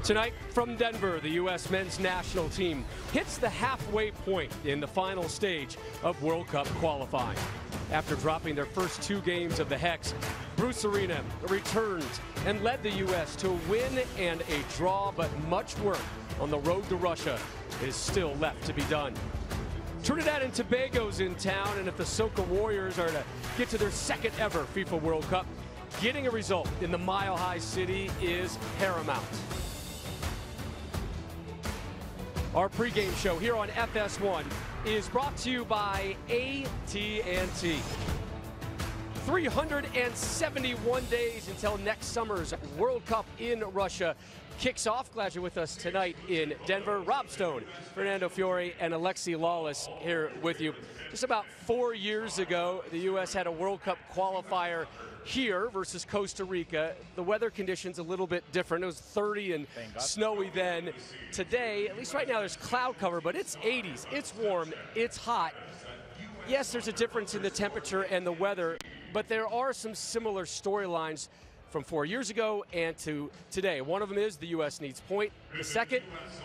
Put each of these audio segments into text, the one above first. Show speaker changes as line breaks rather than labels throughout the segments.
Tonight from Denver, the U.S. men's national team hits the halfway point in the final stage of World Cup qualifying. After dropping their first two games of the Hex, Bruce Arena returned and led the U.S. to a win and a draw, but much work on the road to Russia is still left to be done. Trinidad and Tobago's in town, and if the Soca Warriors are to get to their second ever FIFA World Cup, getting a result in the Mile High City is paramount. Our pregame show here on FS1 is brought to you by AT&T. 371 days until next summer's World Cup in Russia kicks off. Glad you're with us tonight in Denver. Rob Stone, Fernando Fiore, and Alexi Lawless here with you. Just about 4 years ago, the U.S. had a World Cup qualifier here versus Costa Rica. The weather conditions a little bit different. It was 30 and snowy then. Today, at least right now, there's cloud cover, but it's 80s. It's warm. It's hot. Yes, there's a difference in the temperature and the weather, but there are some similar storylines from 4 years ago and to today. One of them is the U.S. needs point. The second,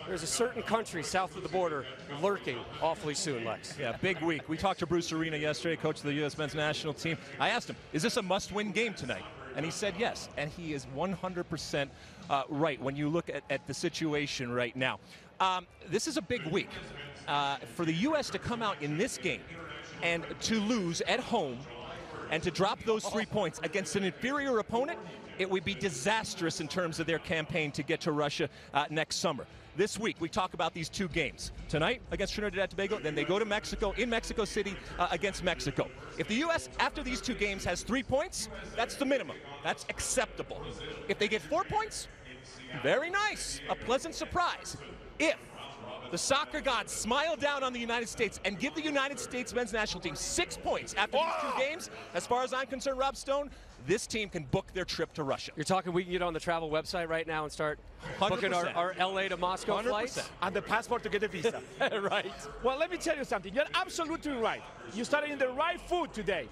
there's a certain country south of the border lurking awfully soon, Lex.
Yeah, big week. We talked to Bruce Arena yesterday, coach of the U.S. men's national team. I asked him, is this a must-win game tonight? And he said yes, and he is 100% right when you look at the situation right now. This is a big week. For the U.S. to come out in this game and to lose at home and to drop those 3 points against an inferior opponent, it would be disastrous in terms of their campaign to get to Russia next summer. This week, we talk about these two games. Tonight against Trinidad and Tobago, then they go to Mexico, in Mexico City against Mexico. If the U.S., after these two games, has 3 points, that's the minimum. That's acceptable. If they get 4 points, very nice, a pleasant surprise. If the soccer gods smile down on the United States and give the United States men's national team 6 points after these two games, as far as I'm concerned, Rob Stone, this team can book their trip to Russia.
You're talking we can get on the travel website right now and start
100%.
booking our LA to Moscow
100%.
flights?
And the passport to get a visa.
Right.
Well, let me tell you something. You're absolutely right. You started in the right foot today.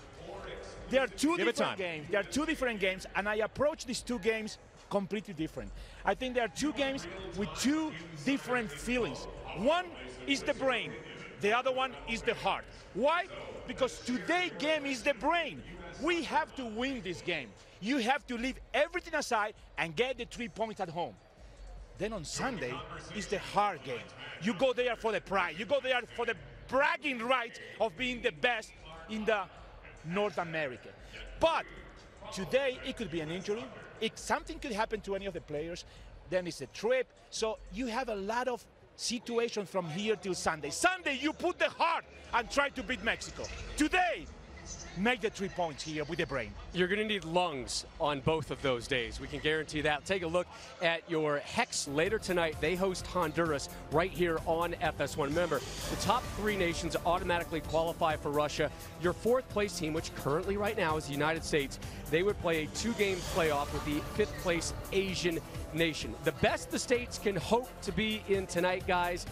There are two different games. There are two different games, and I approach these two games completely different. I think there are two games with two different feelings. One is the brain. The other one is the heart. Why? Because today's game is the brain. We have to win this game. You have to leave everything aside and get the 3 points at home. Then on Sunday is the hard game. You go there for the pride. You go there for the bragging right of being the best in the North America. But today it could be an injury. Something could happen to any of the players. Then it's a trip. So you have a lot of situations from here till Sunday. Sunday, you put the heart and try to beat Mexico. Today, make the 3 points here with the brain.
You're going to need lungs on both of those days. We can guarantee that. Take a look at your Hex later tonight. They host Honduras right here on FS1. Remember, the top 3 nations automatically qualify for Russia. Your 4th place team, which currently right now is the United States, they would play a 2-game playoff with the 5th place Asian nation. The best the States can hope to be in tonight, guys,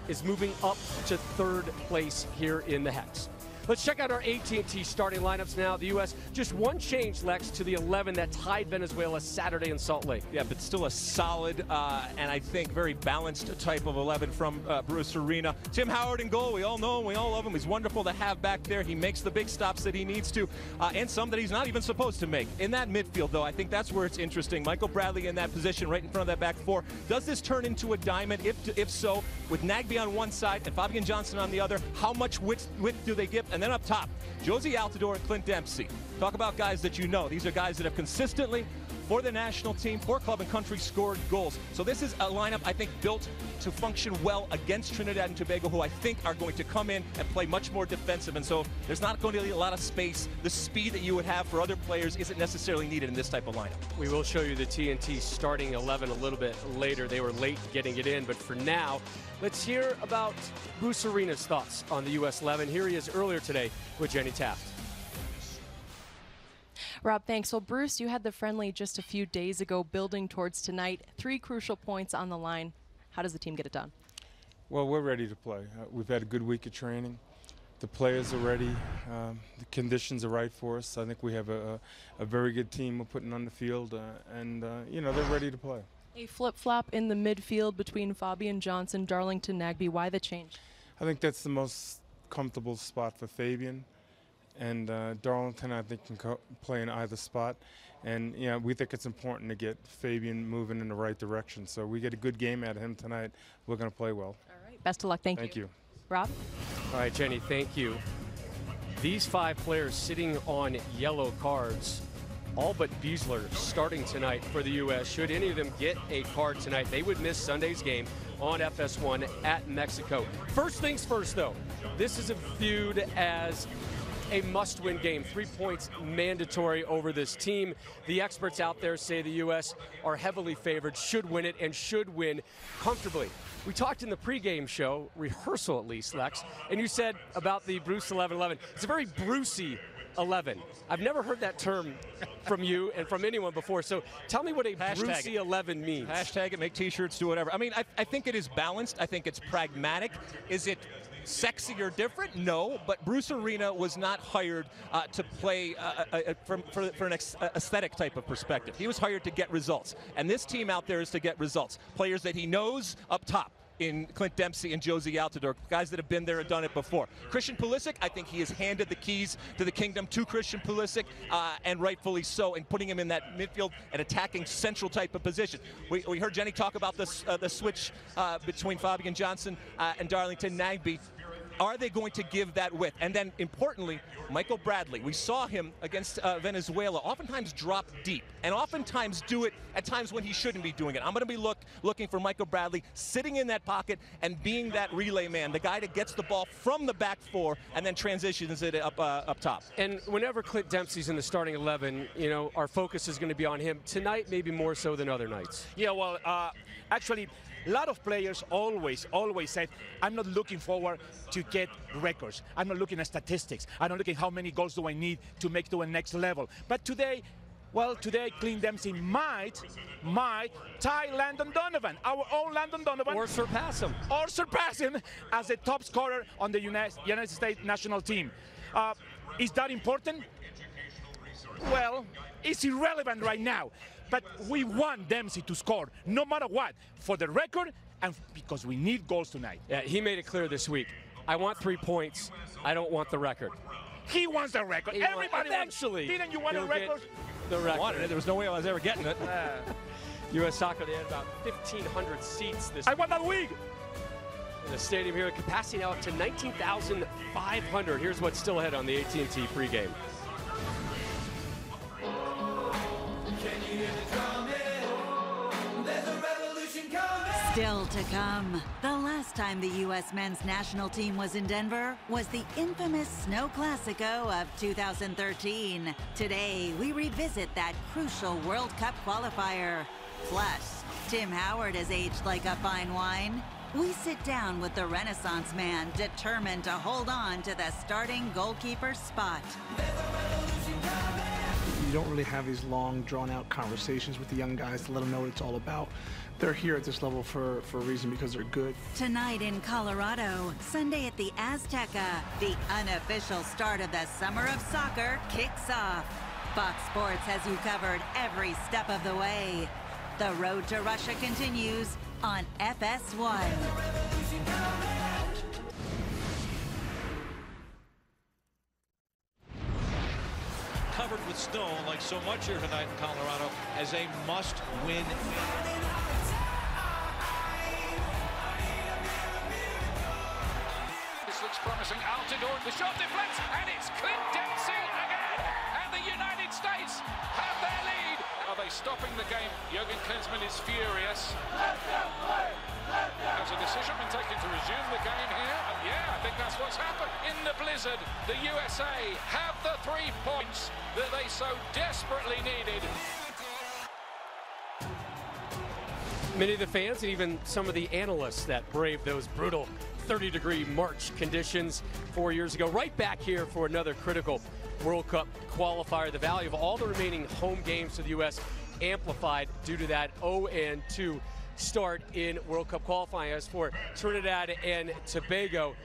is moving up to 3rd place here in the Hex. Let's check out our AT&T starting lineups now. The U.S. just one change, Lex, to the 11 that tied Venezuela Saturday in Salt Lake.
Yeah, but still a solid and I think very balanced type of 11 from Bruce Arena. Tim Howard in goal. We all know him. We all love him. He's wonderful to have back there. He makes the big stops that he needs to and some that he's not even supposed to make. In that midfield, though, I think that's where it's interesting. Michael Bradley in that position right in front of that back four. Does this turn into a diamond? If so, with Nagby on one side and Fabian Johnson on the other, how much width do they give? And then up top, Josie Altidore and Clint Dempsey. Talk about guys that you know. These are guys that have consistently, for the national team, for club and country, scored goals. So this is a lineup, I think, built to function well against Trinidad and Tobago, who I think are going to come in and play much more defensive. And so there's not going to be a lot of space. The speed that you would have for other players isn't necessarily needed in this type of lineup.
We will show you the TNT starting 11 a little bit later. They were late getting it in, but for now, let's hear about Bruce Arena's thoughts on the U.S. 11. Here he is earlier today with Jenny Taft.
Rob, thanks. Well, Bruce, you had the friendly just a few days ago, building towards tonight. 3 crucial points on the line. How does the team get it done?
Well, we're ready to play. We've had a good week of training. The players are ready. The conditions are right for us. I think we have a very good team we're putting on the field, and you know, they're ready to play.
A flip-flop in the midfield between Fabian Johnson, Darlington Nagbe. Why the change?
I think that's the most comfortable spot for Fabian. And Darlington, I think, can play in either spot. And, we think it's important to get Fabian moving in the right direction. So we get a good game out of him tonight. We're going to play well.
All right. Best of luck. Thank you.
Thank you.
Rob?
All right, Jenny, thank you. These 5 players sitting on yellow cards, all but Beasler starting tonight for the U.S. Should any of them get a card tonight, they would miss Sunday's game on FS1 at Mexico. First things first, though, this is viewed as a must-win game. 3 points mandatory over this team. The experts out there say the U.S. are heavily favored, should win it, and should win comfortably. We talked in the pregame show, rehearsal at least, Lex, and you said about the Bruce 11-11. It's a very Brucey 11. I've never heard that term from you and from anyone before. So tell me what a Brucey 11 means.
Hashtag it, make T-shirts, do whatever. I mean, I think it is balanced. I think it's pragmatic. Is it sexy or different? No, but Bruce Arena was not hired to play for an aesthetic type of perspective. He was hired to get results. And this team out there is to get results. Players that he knows up top in Clint Dempsey and Josie Altidore, guys that have been there and done it before. Christian Pulisic, I think he has handed the keys to the kingdom to Christian Pulisic, and rightfully so, and putting him in that midfield and attacking central type of position. We heard Jenny talk about this, the switch between Fabian Johnson and Darlington Nagbe. Are they going to give that width? And then, importantly, Michael Bradley. We saw him against Venezuela oftentimes drop deep, and oftentimes do it at times when he shouldn't be doing it. I'm going to be looking for Michael Bradley sitting in that pocket and being that relay man, the guy that gets the ball from the back 4 and then transitions it up top.
And whenever Clint Dempsey's in the starting 11, our focus is going to be on him. Tonight, maybe more so than other nights.
Yeah, well, actually, a lot of players always said, I'm not looking forward to get records. I'm not looking at statistics. I'm not looking how many goals do I need to make to a next level. But today, Clint Dempsey might tie Landon Donovan, our own Landon Donovan.
Or surpass him.
Or surpass him as the top scorer on the United States national team. Is that important? Well, it's irrelevant right now. But we want Dempsey to score, no matter what, for the record and because we need goals tonight.
Yeah, he made it clear this week. I want 3 points. I don't want the record.
He wants the record. Everybody
eventually.
Didn't you want a record?
The record.
I wanted it. There was no way I was ever getting it.
U.S. Soccer, they had about 1,500 seats this
I want that wig.
in the stadium here. Capacity now up to 19,500. Here's what's still ahead on the AT&T pregame.
Still to come. The last time the U.S. men's national team was in Denver was the infamous Snow Classico of 2013. Today, we revisit that crucial World Cup qualifier. Plus, Tim Howard has aged like a fine wine. We sit down with the Renaissance man determined to hold on to the starting goalkeeper spot.
You don't really have these long, drawn-out conversations with the young guys to let them know what it's all about. They're here at this level for a reason, because they're good.
Tonight in Colorado, Sunday at the Azteca, the unofficial start of the summer of soccer kicks off. Fox Sports has you covered every step of the way. The road to Russia continues on FS1.
Covered with snow, like so much here tonight in Colorado, as a must-win.
This looks promising. Altidore, the shot deflects, and it's Clint Dempsey again. And the United States have their lead. Are they stopping the game? Jurgen Klinsmann is furious. Has a decision been taken to resume the game here? Yeah, I think that's what's happened. In the blizzard, the USA have the 3 points that they so desperately needed.
Many of the fans and even some of the analysts that braved those brutal 30-degree March conditions 4 years ago, right back here for another critical World Cup qualifier. The value of all the remaining home games for the U.S. amplified due to that 0-2 start in World Cup qualifying. As for Trinidad and Tobago,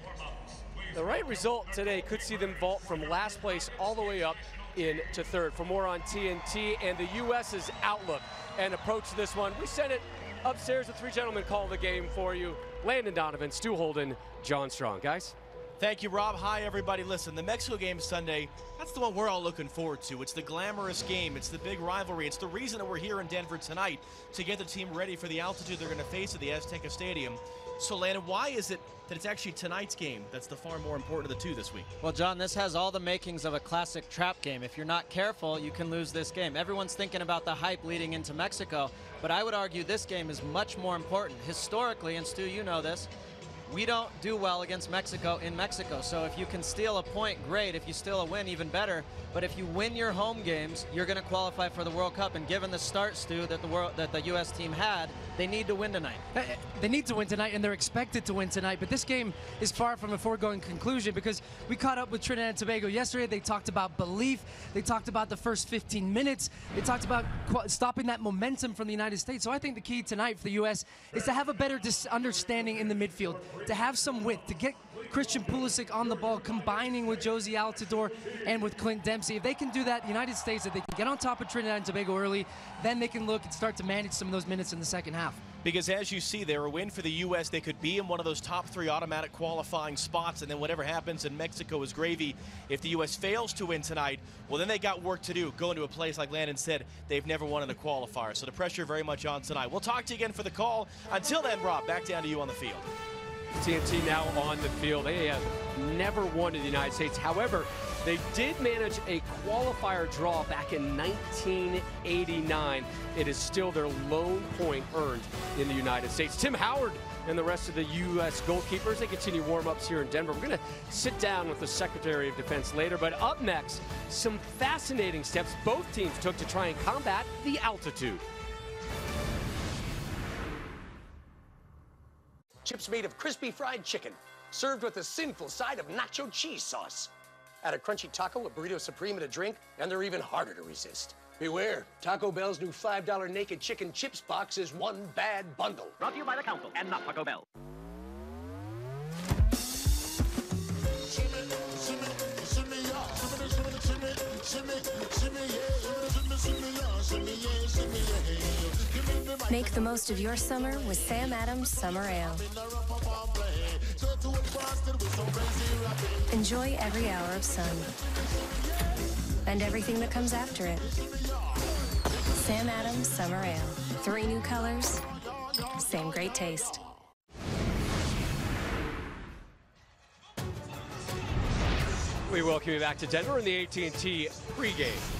the right result today could see them vault from last place all the way up into third. For more on TNT and the U.S.'s outlook and approach to this one, we sent it upstairs. The three gentlemen call the game for you. Landon Donovan, Stu Holden, John Strong. Guys?
Thank you, Rob. Hi, everybody. Listen, the Mexico game Sunday, that's the one we're all looking forward to. It's the glamorous game. It's the big rivalry. It's the reason that we're here in Denver tonight to get the team ready for the altitude they're going to face at the Azteca Stadium. So, Landon, why is it that it's actually tonight's game that's the far more important of the two this week?
Well, John, this has all the makings of a classic trap game. If you're not careful, you can lose this game. Everyone's thinking about the hype leading into Mexico, but I would argue this game is much more important. Historically, and Stu, you know this, we don't do well against Mexico in Mexico. So if you can steal a point, great. If you steal a win, even better. But if you win your home games, you're going to qualify for the World Cup. And given the start, Stu, that the U.S. team had, they need to win tonight.
They need to win tonight, and they're expected to win tonight. But this game is far from a foregone conclusion because we caught up with Trinidad and Tobago yesterday. They talked about belief. They talked about the first 15 minutes. They talked about stopping that momentum from the United States. So I think the key tonight for the U.S. is to have a better understanding in the midfield, to have some width, to get Christian Pulisic on the ball, combining with Josie Altidore and with Clint Dempsey. If they can do that, the United States, if they can get on top of Trinidad and Tobago early, then they can look and start to manage some of those minutes in the second half.
Because as you see there, a win for the U.S., they could be in one of those top three automatic qualifying spots, and then whatever happens in Mexico is gravy. If the U.S. fails to win tonight, well, then they got work to do. Going to a place, like Landon said, they've never won in the qualifier. So the pressure very much on tonight. We'll talk to you again for the call. Until then, Rob, back down to you on the field.
TNT now on the field. They have never won in the United States. However, they did manage a qualifier draw back in 1989. It is still their lone point earned in the United States. Tim Howard and the rest of the U.S. goalkeepers, they continue warm-ups here in Denver. We're going to sit down with the Secretary of Defense later, but up next, some fascinating steps both teams took to try and combat the altitude.
Chips made of crispy fried chicken, served with a sinful side of nacho cheese sauce. Add a crunchy taco, a burrito supreme, and a drink, and they're even harder to resist. Beware, Taco Bell's new $5 naked chicken chips box is one bad bundle.
Brought to you by the Council and not Taco Bell.
Make the most of your summer with Sam Adams Summer Ale. Enjoy every hour of sun and everything that comes after it. Sam Adams Summer Ale. 3 new colors, same great taste.
We welcome you back to Denver in the AT&T pregame.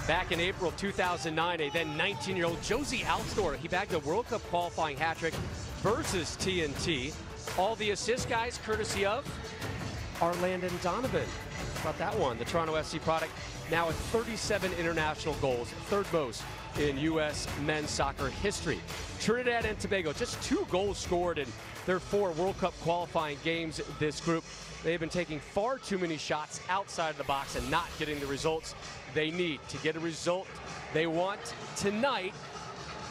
Back in April of 2009, a then 19-year-old Josie Altidore, he bagged a World Cup qualifying hat trick versus TNT. All the assist guys courtesy of our Landon Donovan. How about that one? The Toronto FC product now with 37 international goals, third most in U.S. men's soccer history. Trinidad and Tobago, just 2 goals scored in their 4 World Cup qualifying games, this group. They've been taking far too many shots outside of the box and not getting the results they need. To get a result they want tonight,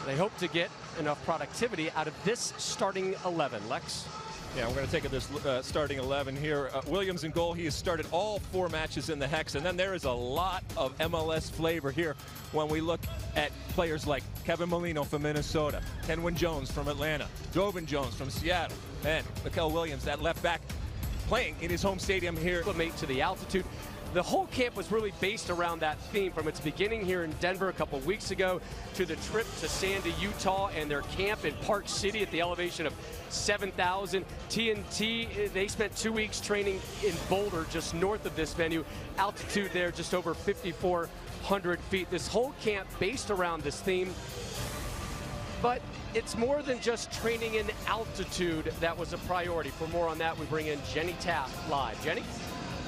they hope to get enough productivity out of this starting 11. Lex?
Yeah, we're going to take this starting 11 here. Williams in goal. He has started all 4 matches in the Hex. And then there is a lot of MLS flavor here when we look at players like Kevin Molino from Minnesota, Kenwin Jones from Atlanta, Dovin Jones from Seattle, and Mikel Williams, that left back, playing in his home stadium here.
To the altitude. The whole camp was really based around that theme from its beginning here in Denver a couple weeks ago to the trip to Sandy, Utah, and their camp in Park City at the elevation of 7,000. TNT, they spent 2 weeks training in Boulder, just north of this venue. Altitude there just over 5,400 feet. This whole camp based around this theme. But it's more than just training in altitude that was a priority. For more on that, we bring in Jenny Taft live. Jenny?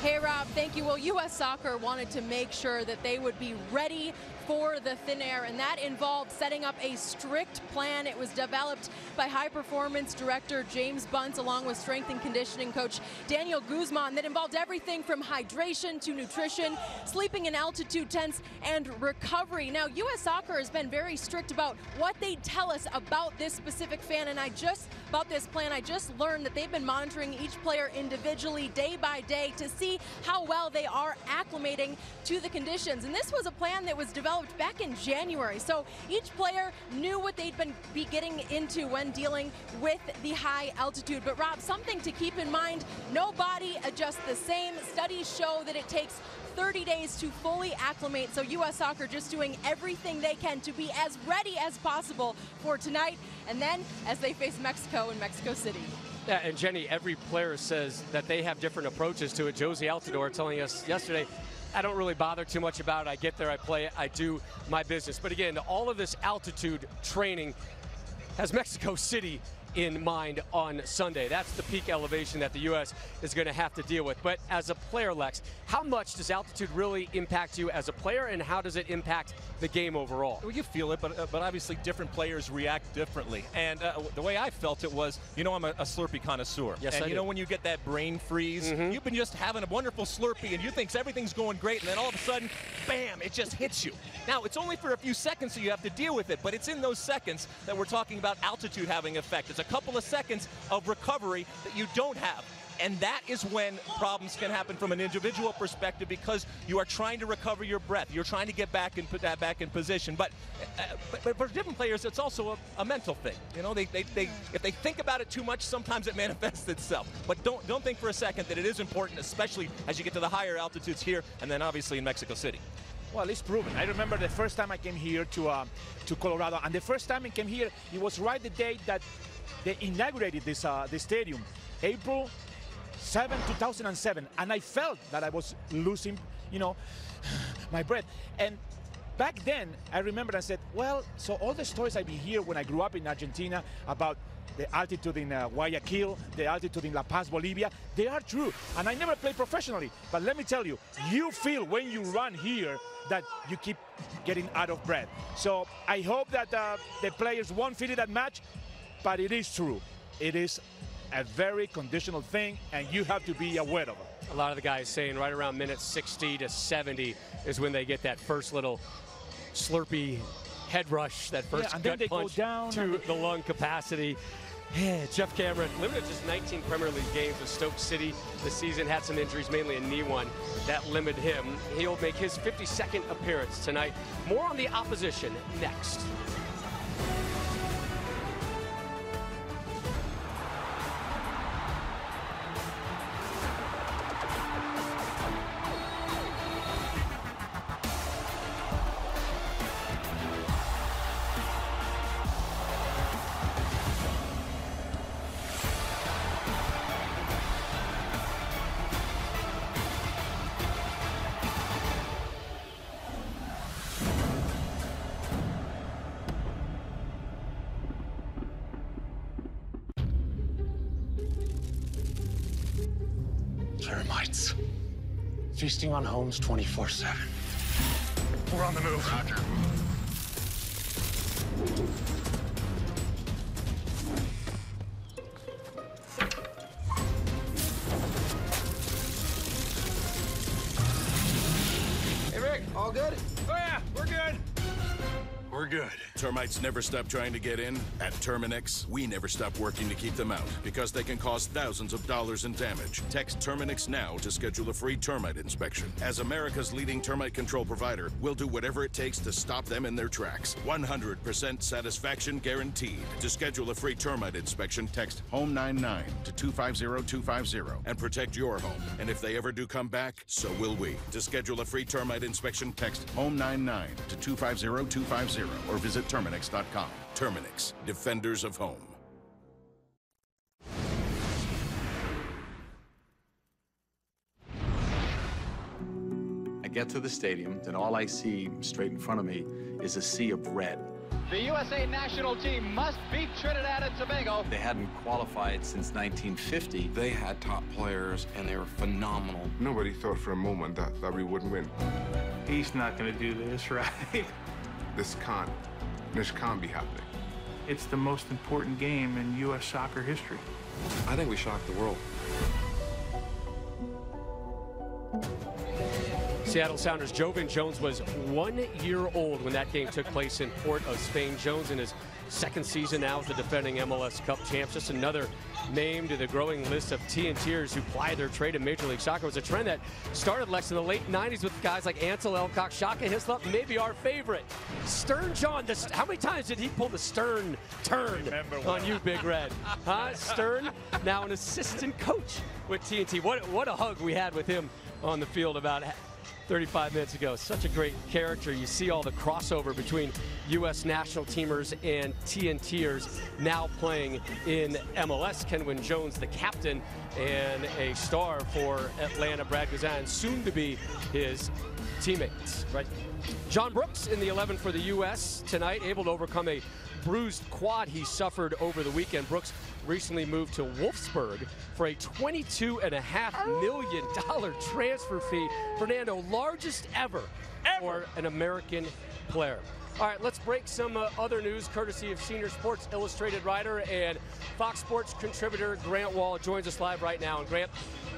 Hey, Rob, thank you. Well, U.S. Soccer wanted to make sure that they would be ready for the thin air, and that involved setting up a strict plan. It was developed by high-performance director James Bunce along with strength and conditioning coach Daniel Guzman that involved everything from hydration to nutrition, sleeping in altitude tents, and recovery. Now, U.S. Soccer has been very strict about what they tell us about this specific fan, and about this plan, I just learned that they've been monitoring each player individually day by day to see see how well they are acclimating to the conditions. And this was a plan that was developed back in January. So each player knew what they'd be getting into when dealing with the high altitude. But Rob, something to keep in mind, no body adjusts the same. Studies show that it takes 30 days to fully acclimate. So U.S. Soccer just doing everything they can to be as ready as possible for tonight. And then as they face Mexico in Mexico City.
Yeah, and Jenny, every player says that they have different approaches to it. Josie Altidore telling us yesterday, I don't really bother too much about it. I get there, I play it, I do my business. But again, all of this altitude training has Mexico City in mind on Sunday. That's the peak elevation that the U.S. is going to have to deal with. But as a player, Lex, how much does altitude really impact you as a player, and how does it impact the game overall?
Well, you feel it, but obviously different players react differently. And the way I felt it was, you know, I'm a Slurpee connoisseur.
Yes,
and
I
you know when you get that brain freeze, you've been just having a wonderful Slurpee and you think everything's going great, and then all of a sudden, bam, it just hits you. Now, it's only for a few seconds, so you have to deal with it, but it's in those seconds that we're talking about altitude having effect. It's a couple of seconds of recovery that you don't have. And that is when problems can happen from an individual perspective, because you are trying to recover your breath. You're trying to get back and put that back in position. But for different players, it's also a mental thing. You know, if they think about it too much, sometimes it manifests itself. But don't think for a second that it is important, especially as you get to the higher altitudes here and then obviously in Mexico City.
Well, it's proven. I remember the first time I came here to Colorado, and the first time I came here, it was right the day that they inaugurated this stadium, April 7, 2007, and I felt that I was losing, you know, my breath. And back then, I remember I said, well, so all the stories I've been hearing when I grew up in Argentina about the altitude in Guayaquil, the altitude in La Paz, Bolivia, they are true. And I never played professionally, but let me tell you, you feel when you run here that you keep getting out of breath. So I hope that the players won't feel it that much, but it is true. It is a very conditional thing, and you have to be aware of it.
A lot of the guys saying right around minutes 60 to 70 is when they get that first little Slurpee head rush, that first
and
gut
then they
punch
go down
to the lung capacity. Yeah, Jeff Cameron limited just 19 Premier League games with Stoke City this season, had some injuries, mainly a knee one, that limited him. He'll make his 52nd appearance tonight. More on the opposition next.
Termites. Feasting on homes 24/7. We're on the move. Roger.
Hey, Rick, all good?
Oh, yeah, we're good. We're good.
Termites never stop trying to get in. At Terminix, we never stop working to keep them out because they can cause thousands of dollars in damage. Text Terminix now to schedule a free termite inspection. As America's leading termite control provider, we'll do whatever it takes to stop them in their tracks. 100% satisfaction guaranteed. To schedule a free termite inspection, text HOME99 to 250250 and protect your home. And if they ever do come back, so will we. To schedule a free termite inspection, text HOME99 to 250250 or visit Terminix.com. Terminix, defenders of home.
I get to the stadium, and all I see straight in front of me is a sea of red.
The USA national team must beat Trinidad and Tobago.
They hadn't qualified since 1950.
They had top players, and they were phenomenal.
Nobody thought for a moment that we wouldn't win.
He's not going to do this, right?
This can't be happening.
It's the most important game in U.S. soccer history.
I think we shocked the world.
Seattle Sounders Jovan Jones was 1 year old when that game took place in Port of Spain. Jones in his second season now as the defending MLS Cup champs. Just another name to the growing list of TNTers who ply their trade in Major League Soccer. It was a trend that started, Lex, in the late 90s with guys like Ansel Elcock, Shaka Hislop, maybe our favorite, Stern John. How many times did he pull the Stern turn on you, Big Red? Huh? Stern, now an assistant coach with TNT. What a hug we had with him on the field about 35 minutes ago. Such a great character. You see all the crossover between U.S. national teamers and TNTers now playing in MLS. Kenwin Jones, the captain and a star for Atlanta, Brad Guzan, soon to be his teammates. Right. John Brooks in the 11 for the U.S. tonight, able to overcome a bruised quad he suffered over the weekend. Brooks recently moved to Wolfsburg for a $22.5 million transfer fee. Fernando, largest ever for an American player. All right, let's break some other news courtesy of Senior Sports Illustrated writer and Fox Sports contributor Grant Wall joins us live right now. And Grant,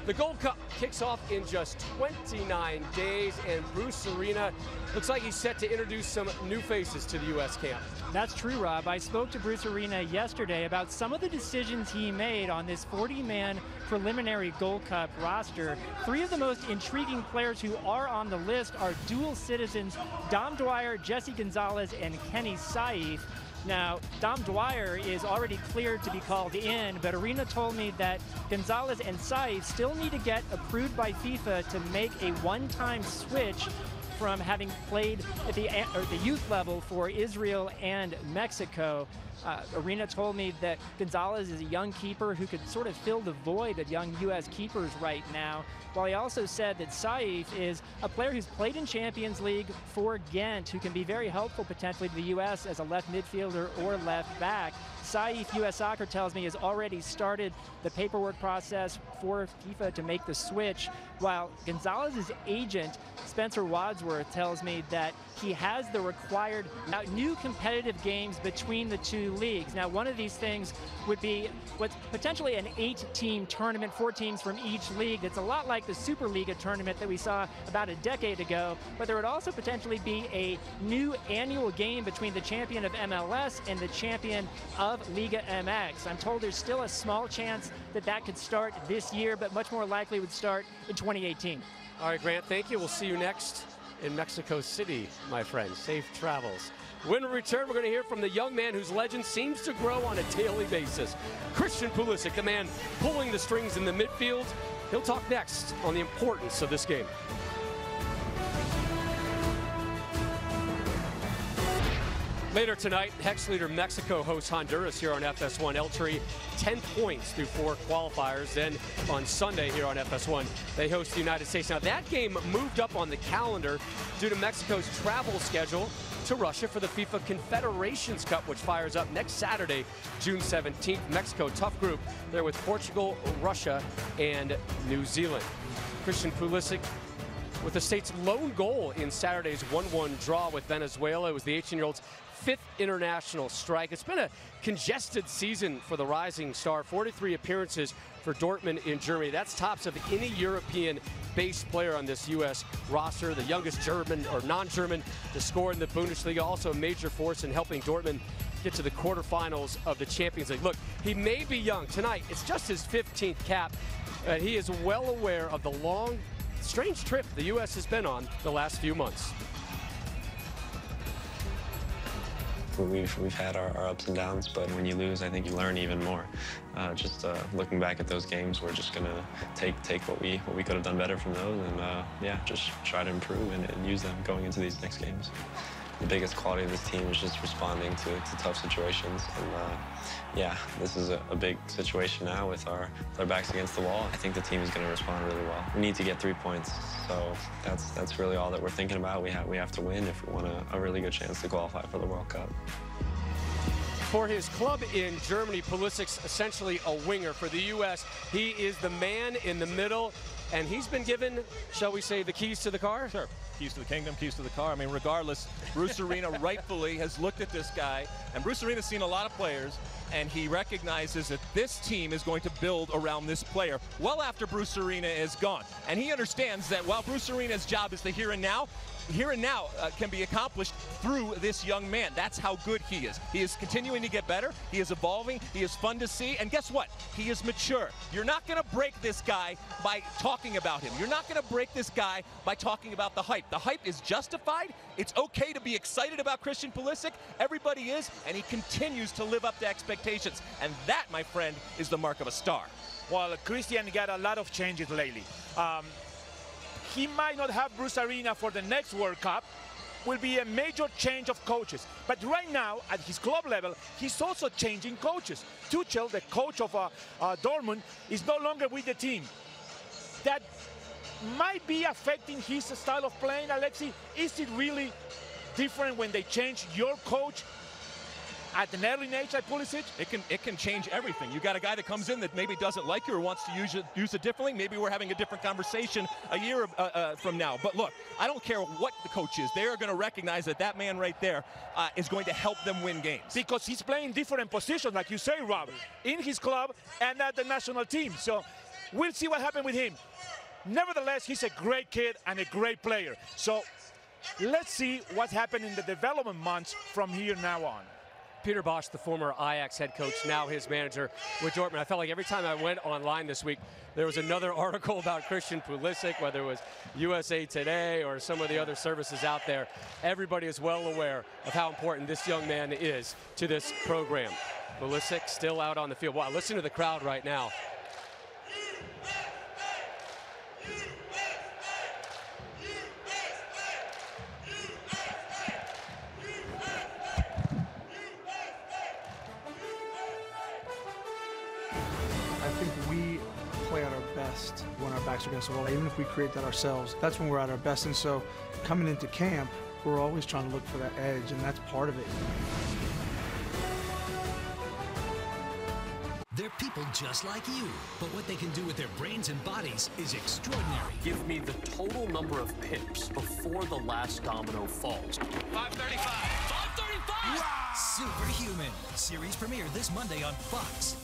the Gold Cup kicks off in just 29 days, and Bruce Arena looks like he's set to introduce some new faces to the U.S. camp.
That's true, Rob. I spoke to Bruce Arena yesterday about some of the decisions he made on this 40-man preliminary Gold Cup roster. 3 of the most intriguing players who are on the list are dual citizens Dom Dwyer, Jesse Gonzalez, and Kenny Saif. Now, Dom Dwyer is already cleared to be called in, but Arena told me that Gonzalez and Saif still need to get approved by FIFA to make a one-time switch from having played at the youth level for Israel and Mexico. Arena told me that Gonzalez is a young keeper who could sort of fill the void of young U.S. keepers right now, while he also said that Saif is a player who's played in Champions League for Ghent, who can be very helpful potentially to the U.S. as a left midfielder or left back. Saif, U.S. Soccer tells me, has already started the paperwork process for FIFA to make the switch, while Gonzalez's agent, Spencer Wadsworth, tells me that he has the required new competitive games between the two leagues. Now, one of these things would be what's potentially an 8-team tournament, 4 teams from each league. It's a lot like the Superliga tournament that we saw about a decade ago, but there would also potentially be a new annual game between the champion of MLS and the champion of Liga MX. I'm told there's still a small chance that that could start this year, but much more likely would start in 2018.
All right, Grant, thank you. We'll see you next in Mexico City, my friend. Safe travels. When we return, we're going to hear from the young man whose legend seems to grow on a daily basis. Christian Pulisic, the man pulling the strings in the midfield. He'll talk next on the importance of this game. Later tonight, Hex leader Mexico hosts Honduras here on FS1. El Tri, 10 points through 4 qualifiers. Then on Sunday here on FS1, they host the United States. Now that game moved up on the calendar due to Mexico's travel schedule to Russia for the FIFA Confederations Cup, which fires up next Saturday, June 17th. Mexico, tough group. They're with Portugal, Russia, and New Zealand. Christian Pulisic with the state's lone goal in Saturday's 1-1 draw with Venezuela. It was the 18-year-old's 5th international strike. It's been a congested season for the rising star. 43 appearances for Dortmund in Germany. That's tops of any European-based player on this U.S. roster. The youngest German or non-German to score in the Bundesliga. Also a major force in helping Dortmund get to the quarterfinals of the Champions League. Look, he may be young. Tonight, it's just his 15th cap. He is well aware of the long, strange trip the U.S. has been on the last few months.
We've had our ups and downs, but when you lose, I think you learn even more. Just looking back at those games, we're just gonna take what we could have done better from those, and yeah, just try to improve and use them going into these next games. The biggest quality of this team is just responding to tough situations, and yeah, this is a big situation now with our backs against the wall. I think the team is going to respond really well. We need to get 3 points, so that's really all that we're thinking about. We have to win if we want a really good chance to qualify for the World Cup.
For his club in Germany, Pulisic's essentially a winger. For the U.S., he is the man in the middle, and he's been given, shall we say, the keys to the car?
Sure. Keys to the kingdom, keys to the car. I mean, regardless, Bruce Arena rightfully has looked at this guy, and Bruce Arena's seen a lot of players and he recognizes that this team is going to build around this player well after Bruce Arena is gone. And he understands that while Bruce Arena's job is the here and now can be accomplished through this young man. That's how good he is. He is continuing to get better. He is evolving. He is fun to see. And guess what? He is mature. You're not going to break this guy by talking about him. You're not going to break this guy by talking about the hype. The hype is justified. It's okay to be excited about Christian Pulisic. Everybody is, and he continues to live up to expectations. And that, my friend, is the mark of a star.
Well, Christian got a lot of changes lately. He might not have Bruce Arena for the next World Cup. Will be a major change of coaches. But right now, at his club level, he's also changing coaches. Tuchel, the coach of Dortmund, is no longer with the team. That might be affecting his style of playing, Alexi. Is it really different when they change your coach at an early age like Pulisic?
It can change everything. You got a guy that comes in that maybe doesn't like you or wants to use it differently. Maybe we're having a different conversation a year from now. But look, I don't care what the coach is. They are going to recognize that that man right there is going to help them win games.
Because he's playing different positions, like you say, Rob, in his club and at the national team. So we'll see what happens with him. Nevertheless, he's a great kid and a great player. So let's see what happened in the development months from here now on.
Peter Bosz, the former Ajax head coach, now his manager with Dortmund. I felt like every time I went online this week, there was another article about Christian Pulisic, whether it was USA Today or some of the other services out there. Everybody is well aware of how important this young man is to this program. Pulisic still out on the field. Wow, listen to the crowd right now.
I think we play at our best when our backs are against the wall. Even if we create that ourselves, that's when we're at our best. And so coming into camp, we're always trying to look for that edge, and that's part of it.
They're people just like you, but what they can do with their brains and bodies is extraordinary.
Give me the total number of pips before the last domino falls.
535! 535! Wow! Superhuman. Series premiere this Monday on Fox.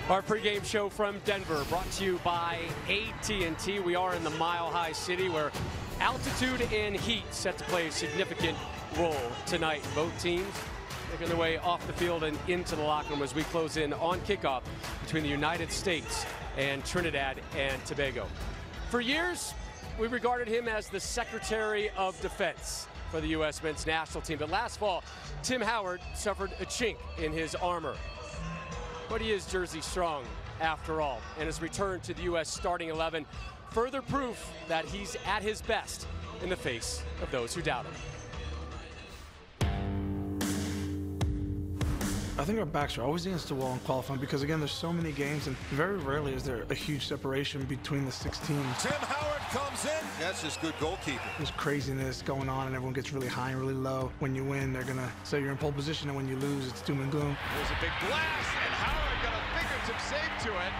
Our pregame show from Denver brought to you by AT&T. We are in the Mile High City where altitude and heat set to play a significant role tonight. Both teams making their way off the field and into the locker room as we close in on kickoff between the United States and Trinidad and Tobago. For years, we regarded him as the Secretary of Defense for the U.S. men's national team. But last fall, Tim Howard suffered a chink in his armor. But he is Jersey strong after all, and his return to the U.S. starting 11, further proof that he's at his best in the face of those who doubt him.
I think our backs are always against the wall in qualifying because, again, there's so many games, and very rarely is there a huge separation between the 6 teams.
Tim Howard comes in. That's just good goalkeeping.
There's craziness going on, and everyone gets really high and really low. When you win, they're going to say you're in pole position, and when you lose, it's doom and gloom.
There's a big blast, and Howard got a fingertip save to it.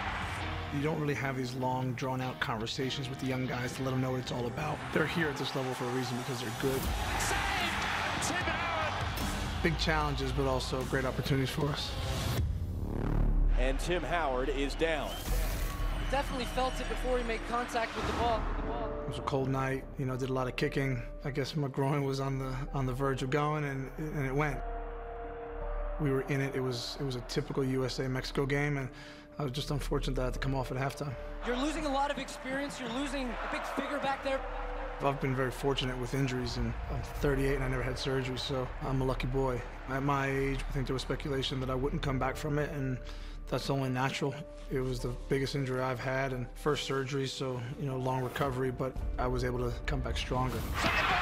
You don't really have these long, drawn-out conversations with the young guys to let them know what it's all about. They're here at this level for a reason because they're good.
Saved! Tim Howard!
Big challenges, but also great opportunities for us.
And Tim Howard is down.
Definitely felt it before he made contact with the ball.
It was a cold night, did a lot of kicking. I guess my groin was on the verge of going, and it went. We were in it. It was a typical USA-Mexico game, and I was just unfortunate that I had to come off at halftime.
You're losing a lot of experience. You're losing a big figure back there.
I've been very fortunate with injuries, and I'm 38 and I never had surgery, so I'm a lucky boy. At my age, I think there was speculation that I wouldn't come back from it, and that's only natural. It was the biggest injury I've had, and first surgery, so, long recovery, but I was able to come back stronger.
Second ball!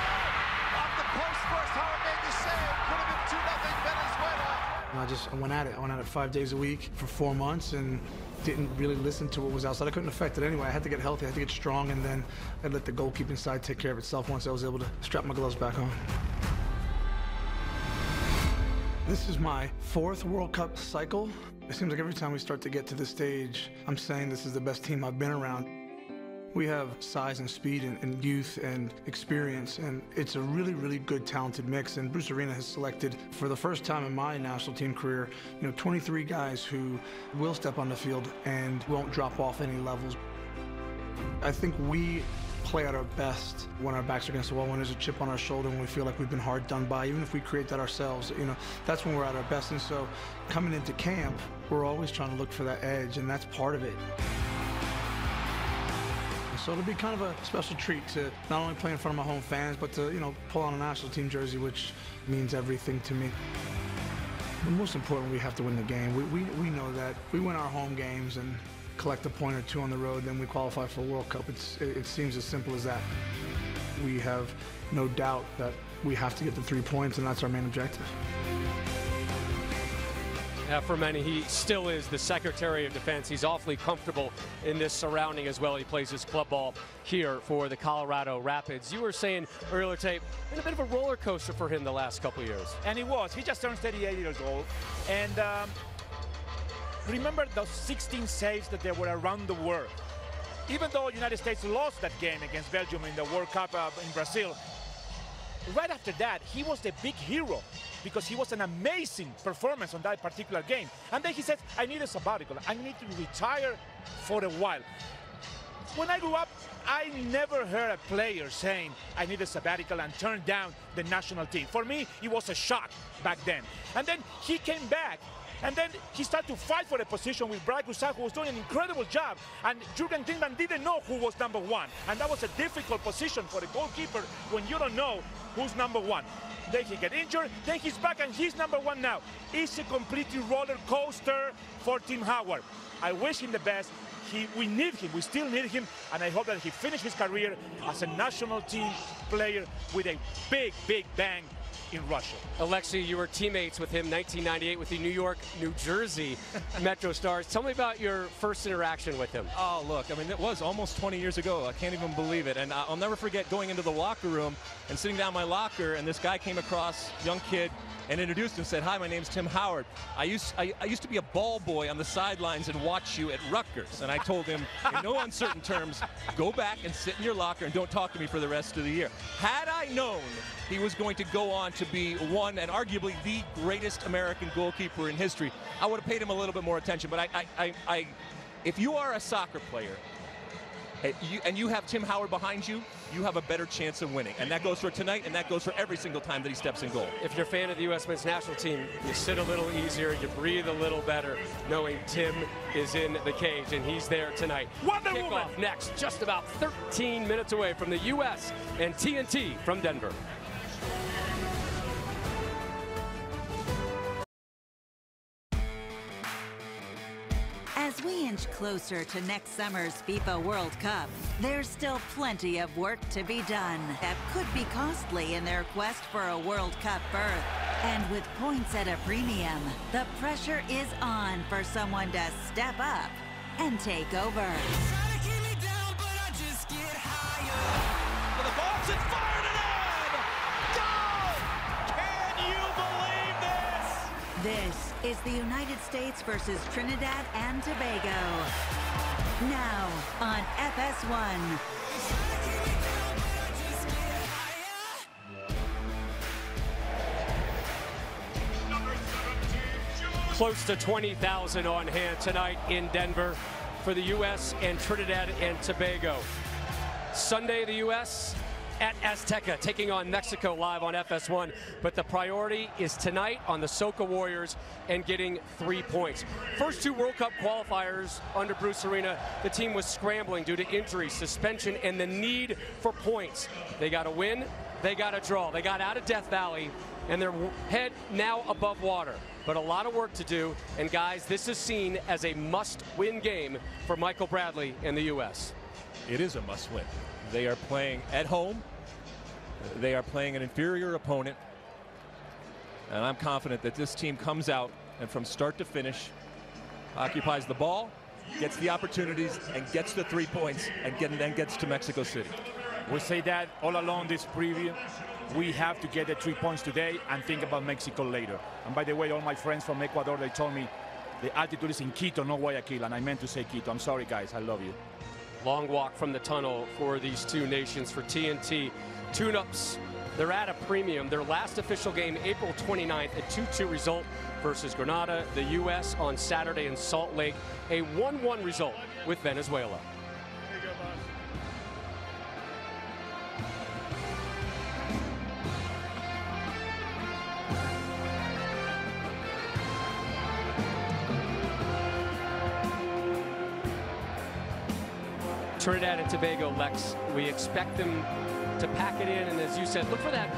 Off the post first, Howard made the save. Put him in 2-0 Venezuela.
And I went at it. I went at it 5 days a week for 4 months, and didn't really listen to what was outside. I couldn't affect it anyway. I had to get healthy, I had to get strong, and then I'd let the goalkeeping side take care of itself once I was able to strap my gloves back on. This is my 4th World Cup cycle. It seems like every time we start to get to this stage, I'm saying this is the best team I've been around. We have size and speed and youth and experience, and it's a really, really good, talented mix. And Bruce Arena has selected, for the first time in my national team career, 23 guys who will step on the field and won't drop off any levels. I think we play at our best when our backs are against the wall, when there's a chip on our shoulder, when we feel like we've been hard done by, even if we create that ourselves. That's when we're at our best. And so coming into camp, we're always trying to look for that edge, and that's part of it. So it'll be kind of a special treat to not only play in front of my home fans, but to, pull on a national team jersey, which means everything to me. But most important, we have to win the game. We know that. We win our home games and collect a point or two on the road, then we qualify for a World Cup. It seems as simple as that. We have no doubt that we have to get the 3 points, and that's our main objective.
For many, he still is the Secretary of Defense. He's awfully comfortable in this surrounding as well. He plays his club ball here for the Colorado Rapids. You were saying earlier, Tate, been a bit of a roller coaster for him the last couple of years.
And he was. He just turned 38 years old. And remember those 16 saves that there were around the world. Even though the United States lost that game against Belgium in the World Cup in Brazil, right after that, he was the big hero because he was an amazing performance on that particular game. And then he said, I need a sabbatical. I need to retire for a while. When I grew up, I never heard a player saying, I need a sabbatical and turn down the national team. For me, it was a shock back then. And then he came back. And then he started to fight for a position with Brad Guzan, who was doing an incredible job. And Jurgen Klinsmann didn't know who was number one. And that was a difficult position for a goalkeeper when you don't know who's number one. Then he get injured, then he's back and he's number one now. It's a completely roller coaster for Tim Howard. I wish him the best. We need him, we still need him, and I hope that he finishes his career as a national team player with a big, big bang in Russia.
Alexi, you were teammates with him 1998 with the New York, New Jersey Metro Stars. Tell me about your first interaction with him.
Oh, look, I mean, it was almost 20 years ago. I can't even believe it. And I'll never forget going into the locker room and sitting down my locker, and this guy came across, young kid, and introduced and said, hi, my name's Tim Howard. I used to be a ball boy on the sidelines and watch you at Rutgers. And I told him, in no uncertain terms, go back and sit in your locker and don't talk to me for the rest of the year. Had I known he was going to go on to be one and arguably the greatest American goalkeeper in history, I would have paid him a little bit more attention. But if you are a soccer player and you have Tim Howard behind you, you have a better chance of winning. And that goes for tonight, and that goes for every single time that he steps in goal.
If you're a fan of the U.S. men's national team, you sit a little easier, you breathe a little better, knowing Tim is in the cage, and he's there tonight. Kickoff next, just about 13 minutes away from the U.S. and TNT from Denver.
As we inch closer to next summer's FIFA World Cup, there's still plenty of work to be done that could be costly in their quest for a World Cup berth. And with points at a premium, the pressure is on for someone to step up and take over.
The ball's in, fired it in! Goal! Can you believe this?
This is the United States versus Trinidad and Tobago. Now on FS1.
Close to 20,000 on hand tonight in Denver for the U.S. and Trinidad and Tobago. Sunday, the U.S. at Azteca, taking on Mexico live on FS1. But the priority is tonight on the Soca Warriors and getting 3 points. First two World Cup qualifiers under Bruce Arena, the team was scrambling due to injury, suspension, and the need for points. They got to win, they got to draw. They got out of Death Valley, and their head now above water. But a lot of work to do, and guys, this is seen as a must-win game for Michael Bradley and the U.S.
It is a must-win. They are playing at home. They are playing an inferior opponent. And I'm confident that this team comes out and from start to finish occupies the ball, gets the opportunities, and gets the 3 points, and then gets to Mexico City.
We say that all along this preview. We have to get the 3 points today and think about Mexico later. And by the way, all my friends from Ecuador, they told me the altitude is in Quito, not Guayaquil, and I meant to say Quito. I'm sorry, guys. I love you.
Long walk from the tunnel for these two nations. For TNT, tune-ups, they're at a premium. Their last official game, April 29th, a 2-2 result versus Grenada. The U.S. on Saturday in Salt Lake, a 1-1 result with Venezuela. Trinidad and Tobago, Lex, we expect them to pack it in, and as you said, look for that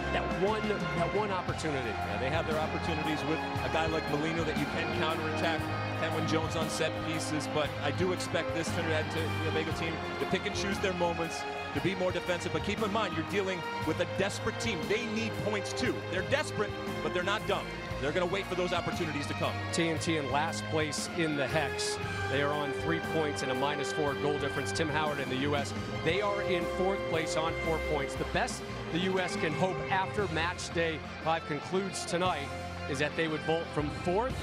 one opportunity.
Yeah, they have their opportunities with a guy like Molino that you can counterattack. Kenwin Jones on set pieces, but I do expect this Trinidad and Tobago team to pick and choose their moments, to be more defensive. But keep in mind, you're dealing with a desperate team. They need points too. They're desperate, but they're not dumb. They're going to wait for those opportunities to come.
TNT in last place in the Hex. They are on 3 points and a -4 goal difference. Tim Howard and the U.S., they are in 4th place on 4 points. The best the U.S. can hope after match day 5 concludes tonight is that they would vault from 4th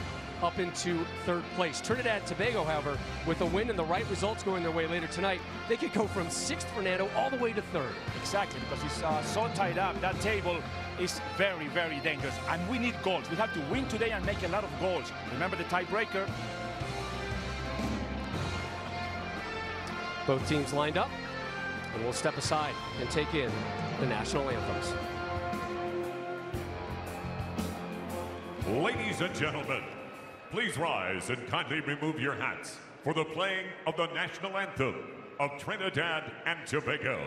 up into 3rd place. Trinidad and Tobago, however, with a win and the right results going their way later tonight, they could go from 6th, Fernando, all the way to 3rd.
Exactly, because it's so tied up. That table is very, very dangerous, and we need goals. We have to win today and make a lot of goals. Remember the tiebreaker.
Both teams lined up, and we'll step aside and take in the national anthems.
Ladies and gentlemen, please rise and kindly remove your hats for the playing of the national anthem of Trinidad and Tobago.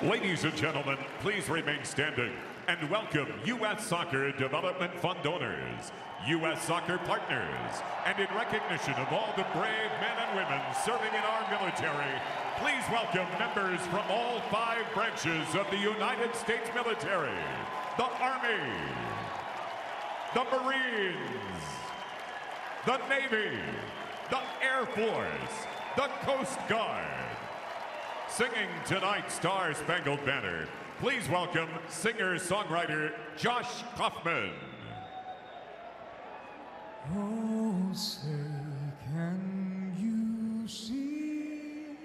Ladies and gentlemen, please remain standing and welcome U.S. Soccer Development Fund donors, U.S. Soccer partners, and in recognition of all the brave men and women serving in our military, please welcome members from all 5 branches of the United States military: the Army, the Marines, the Navy, the Air Force, the Coast Guard. Singing tonight's Star Spangled Banner, please welcome singer-songwriter Josh Kaufman.
Oh, say, can you see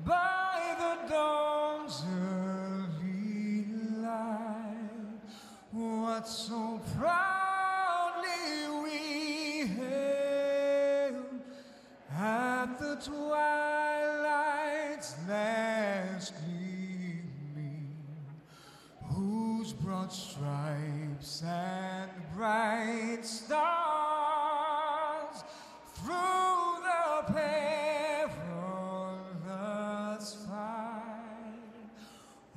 by the dawn's early light what so proudly we hailed at the twilight's last gleaming, whose broad stripes and bright stars through the perilous fight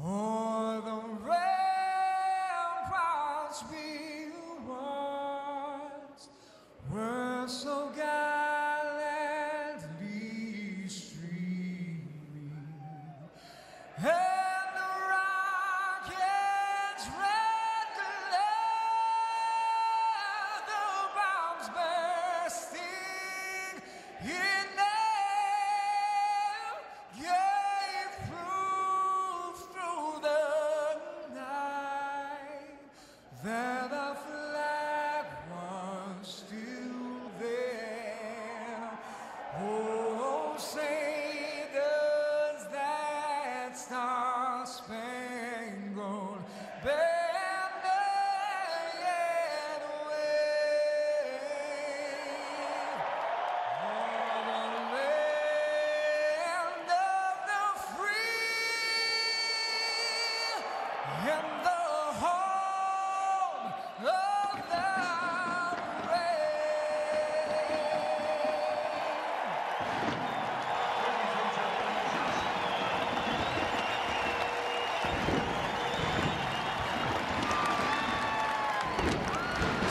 o'er the ramparts we once were so gallantly streaming, and the rocket's red glare, the bombs bursting in air, gave proof through the night that the flag was still there. Oh, say does that star-spangled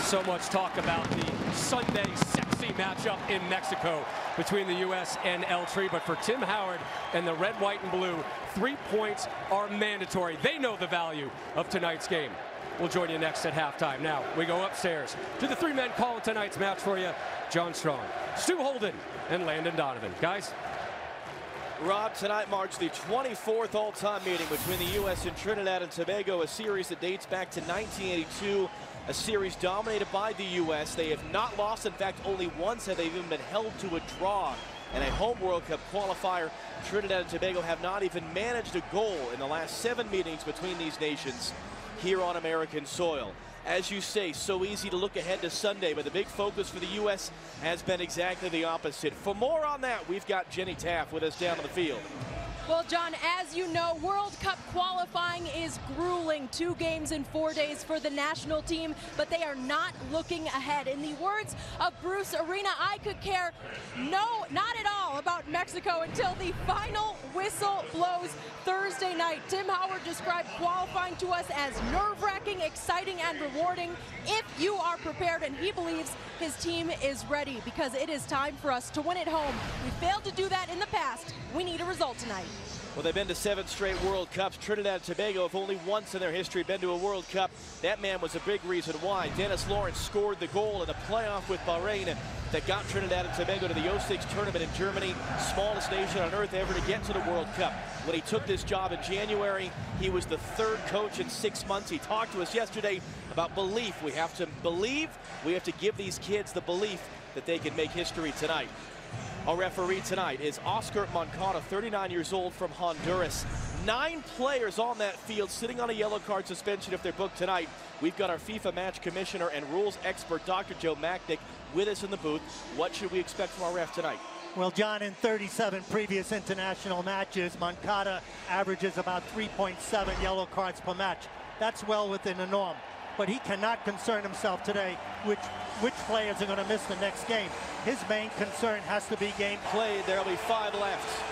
So much talk about the Sunday sexy matchup in Mexico between the U.S. and El Tri. But for Tim Howard and the red, white, and blue, 3 points are mandatory. They know the value of tonight's game. We'll join you next at halftime. Now, we go upstairs to the three men calling tonight's match for you. John Strong, Stu Holden, and Landon Donovan. Guys.
Rob, tonight marks the 24th all-time meeting between the U.S. and Trinidad and Tobago, a series that dates back to 1982, a series dominated by the U.S. They have not lost. In fact, only once have they even been held to a draw in a home World Cup qualifier. Trinidad and Tobago have not even managed a goal in the last 7 meetings between these nations here on American soil. As you say, so easy to look ahead to Sunday, but the big focus for the U.S. has been exactly the opposite. For more on that, we've got Jenny Taft with us down on the field.
Well, John, as you know, World Cup qualifying is grueling. 2 games in 4 days for the national team, but they are not looking ahead. In the words of Bruce Arena, I could care not at all about Mexico until the final whistle blows Thursday night. Tim Howard described qualifying to us as nerve-wracking, exciting, and rewarding if you are prepared, and he believes his team is ready because it is time for us to win at home. We failed to do that in the past. We need a result tonight.
Well, they've been to 7 straight World Cups. Trinidad and Tobago have only once in their history been to a World Cup. That man was a big reason why. Dennis Lawrence scored the goal in a playoff with Bahrain that got Trinidad and Tobago to the 06 tournament in Germany, smallest nation on earth ever to get to the World Cup. When he took this job in January, he was the 3rd coach in 6 months. He talked to us yesterday about belief. We have to believe. We have to give these kids the belief that they can make history tonight. Our referee tonight is Oscar Moncada, 39 years old, from Honduras. 9 players on that field sitting on a yellow card suspension if they're booked tonight. We've got our FIFA match commissioner and rules expert, Dr. Joe Machnick, with us in the booth. What should we expect from our ref tonight?
Well, John, in 37 previous international matches, Moncada averages about 3.7 yellow cards per match. That's well within the norm. But he cannot concern himself today which players are going to miss the next game. His main concern has to be game
played. There will be 5 left.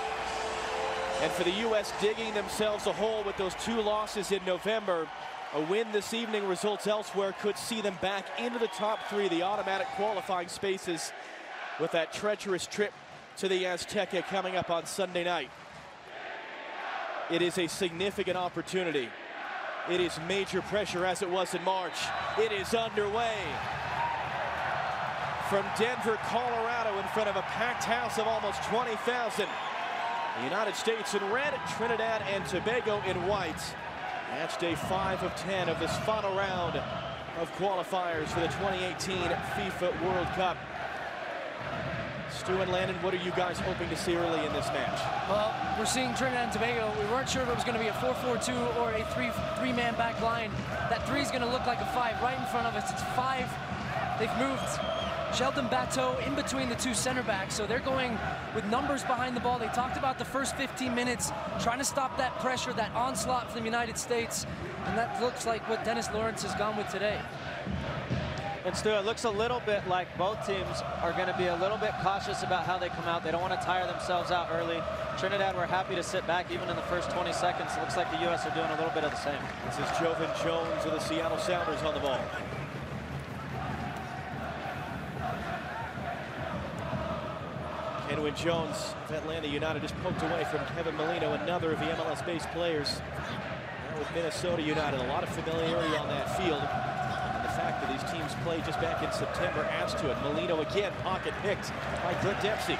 And for the U.S. digging themselves a hole with those 2 losses in November, a win this evening results elsewhere could see them back into the top 3, the automatic qualifying spaces, with that treacherous trip to the Azteca coming up on Sunday night. It is a significant opportunity. It is major pressure as it was in March. It is underway. From Denver, Colorado, in front of a packed house of almost 20,000. The United States in red, Trinidad and Tobago in white. Match day 5 of 10 of this final round of qualifiers for the 2018 FIFA World Cup. Stu and Landon, what are you guys hoping to see early in this match?
Well, we're seeing Trinidad and Tobago. We weren't sure if it was going to be a 4-4-2 or a three-man back line. That 3 is going to look like a 5 right in front of us. It's 5. They've moved Sheldon Bateau in between the 2 center backs, so they're going with numbers behind the ball. They talked about the first 15 minutes, trying to stop that pressure, that onslaught from the United States, and that looks like what Dennis Lawrence has gone with today.
And Stu, it looks a little bit like both teams are going to be a little bit cautious about how they come out. They don't want to tire themselves out early. Trinidad were happy to sit back even in the first 20 seconds. It looks like the U.S. are doing a little bit of the same.
This is Jovan Jones of the Seattle Sounders on the ball. Kenwin Jones of Atlanta United just poked away from Kevin Molino, another of the MLS-based players. Now with Minnesota United, a lot of familiarity on that field. The fact that these teams played just back in September adds to it. Molino again, pocket picked by Clint Dempsey.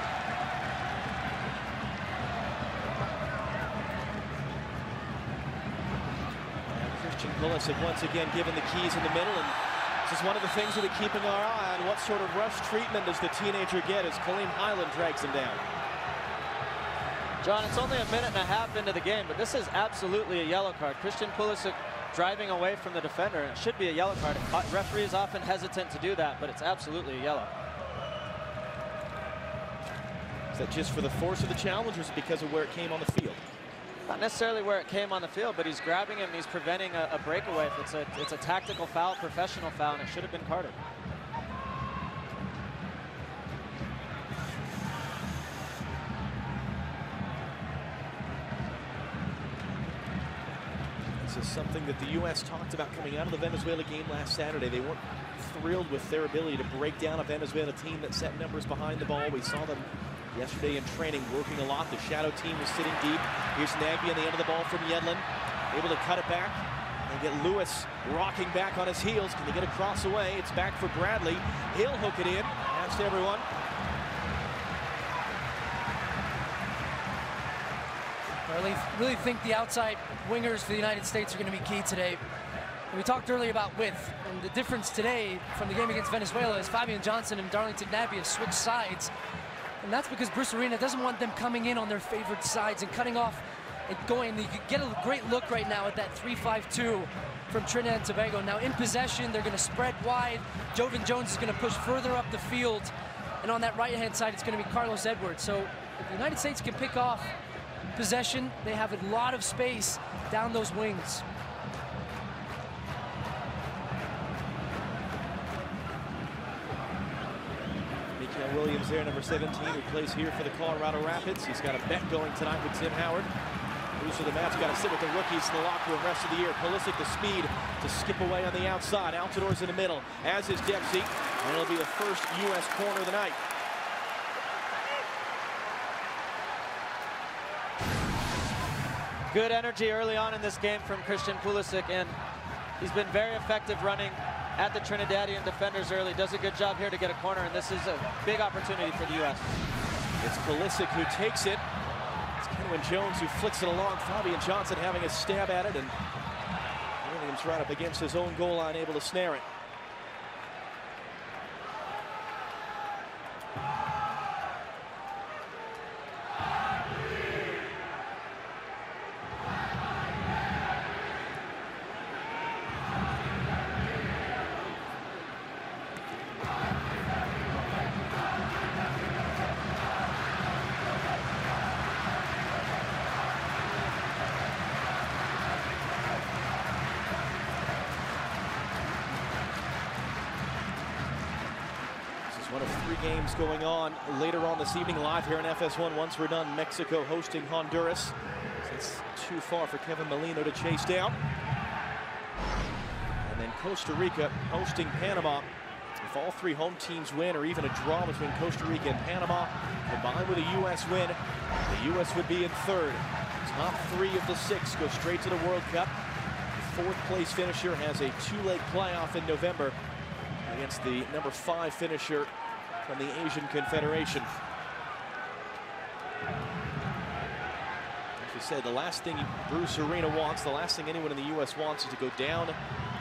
And Christian Pulisic once again given the keys in the middle, and this is one of the things we'll be keeping our eye on. What sort of rush treatment does the teenager get as Kaleem Highland drags him down?
John, it's only a minute and a half into the game, but this is absolutely a yellow card. Christian Pulisic driving away from the defender, and it should be a yellow card. Referees often hesitant to do that, but it's absolutely a yellow.
Is that just for the force of the challenge, or is it because of where it came on the field?
Not necessarily where it came on the field, but he's grabbing him and he's preventing a breakaway. It's a tactical foul, professional foul, and it should have been carded.
It's a something that the U.S. talked about coming out of the Venezuela game last Saturday. They weren't thrilled with their ability to break down a Venezuela team that set numbers behind the ball. We saw them yesterday in training working a lot. The shadow team was sitting deep. Here's Nagbe on the end of the ball from Yedlin, able to cut it back and get Lewis rocking back on his heels. Can they get a cross away? It's back for Bradley. He'll hook it in. Pass to everyone.
I really think the outside wingers for the United States are going to be key today. And we talked earlier about width, and the difference today from the game against Venezuela is Fabian Johnson and Darlington Nagbe have switched sides. And that's because Bruce Arena doesn't want them coming in on their favored sides and cutting off and going. You could get a great look right now at that 3-5-2 from Trinidad and Tobago. Now in possession, they're going to spread wide. Jovan Jones is going to push further up the field. And on that right-hand side, it's going to be Carlos Edwards. So if the United States can pick off possession, they have a lot of space down those wings.
Mikael Williams there, number 17, who plays here for the Colorado Rapids. He's got a bet going tonight with Tim Howard. Bruce of the match, got to sit with the rookies in the locker room rest of the year. Pulisic, the speed to skip away on the outside. Altidor's in the middle, as is Dempsey. And it'll be the first U.S. corner of the night.
Good energy early on in this game from Christian Pulisic, and he's been very effective running at the Trinidadian defenders early. Does a good job here to get a corner, and this is a big opportunity for the U.S.
It's Pulisic who takes it. It's Kenwin Jones who flicks it along. Fabian Johnson having a stab at it, and Williams right up against his own goal line, able to snare it. One of 3 games going on later on this evening, live here in FS1. Once we're done, Mexico hosting Honduras. It's too far for Kevin Molino to chase down. And then Costa Rica hosting Panama. If all 3 home teams win, or even a draw between Costa Rica and Panama, combined with a U.S. win, the U.S. would be in 3rd. Top 3 of the 6 go straight to the World Cup. The 4th place finisher has a 2-leg playoff in November against the number 5 finisher from the Asian Confederation. As we said, the last thing Bruce Arena wants, the last thing anyone in the U.S. wants, is to go down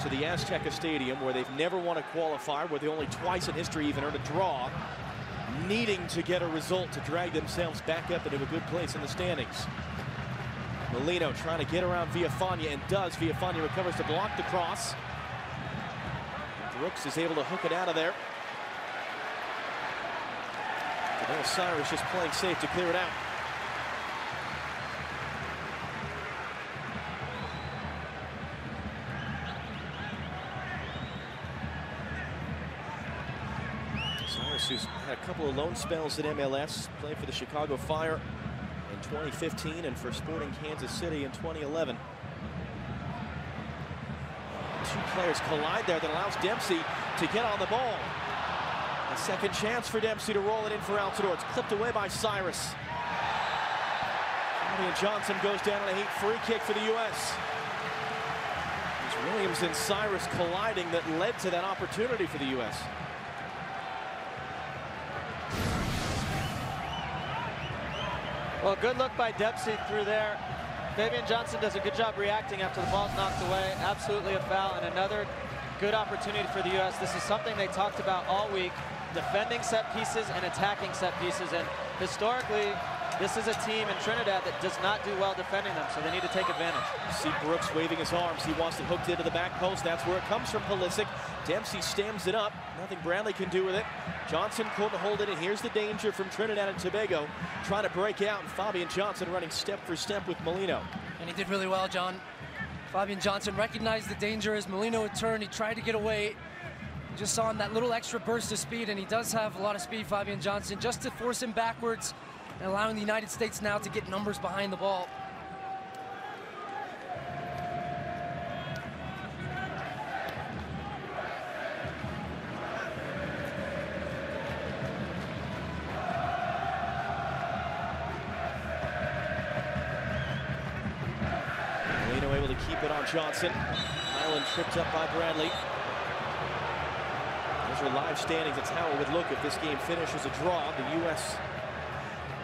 to the Azteca Stadium, where they've never won a qualifier, where they only twice in history even earned a draw, needing to get a result to drag themselves back up into a good place in the standings. Molino trying to get around Villafana, and does. Villafana recovers to block the cross. Brooks is able to hook it out of there. Daniel Cyrus just playing safe to clear it out. Cyrus, who's had a couple of loan spells at MLS, played for the Chicago Fire in 2015 and for Sporting Kansas City in 2011. 2 players collide there that allows Dempsey to get on the ball. A second chance for Dempsey to roll it in for Altidor. It's clipped away by Cyrus. Fabian Johnson goes down on a free kick for the U.S. It's Williams and Cyrus colliding that led to that opportunity for the U.S.
Well, good look by Dempsey through there. Fabian Johnson does a good job reacting after the ball's knocked away. Absolutely a foul, and another good opportunity for the U.S. This is something they talked about all week, defending set pieces and attacking set pieces. And historically, this is a team in Trinidad that does not do well defending them, so they need to take advantage.
See Brooks waving his arms. He wants it hooked into the back post. That's where it comes from Pulisic. Dempsey stems it up. Nothing Bradley can do with it. Johnson couldn't hold it, and here's the danger from Trinidad and Tobago trying to break out, and Fabian Johnson running step for step with Molino.
And he did really well, John. Fabian Johnson recognized the danger as Molino had turned. He tried to get away. Just saw him that little extra burst of speed, and he does have a lot of speed, Fabian Johnson, just to force him backwards and allowing the United States now to get numbers behind the ball.
on Johnson. Highland tripped up by Bradley. Those are live standings. That's how it would look if this game finishes a draw. The U.S.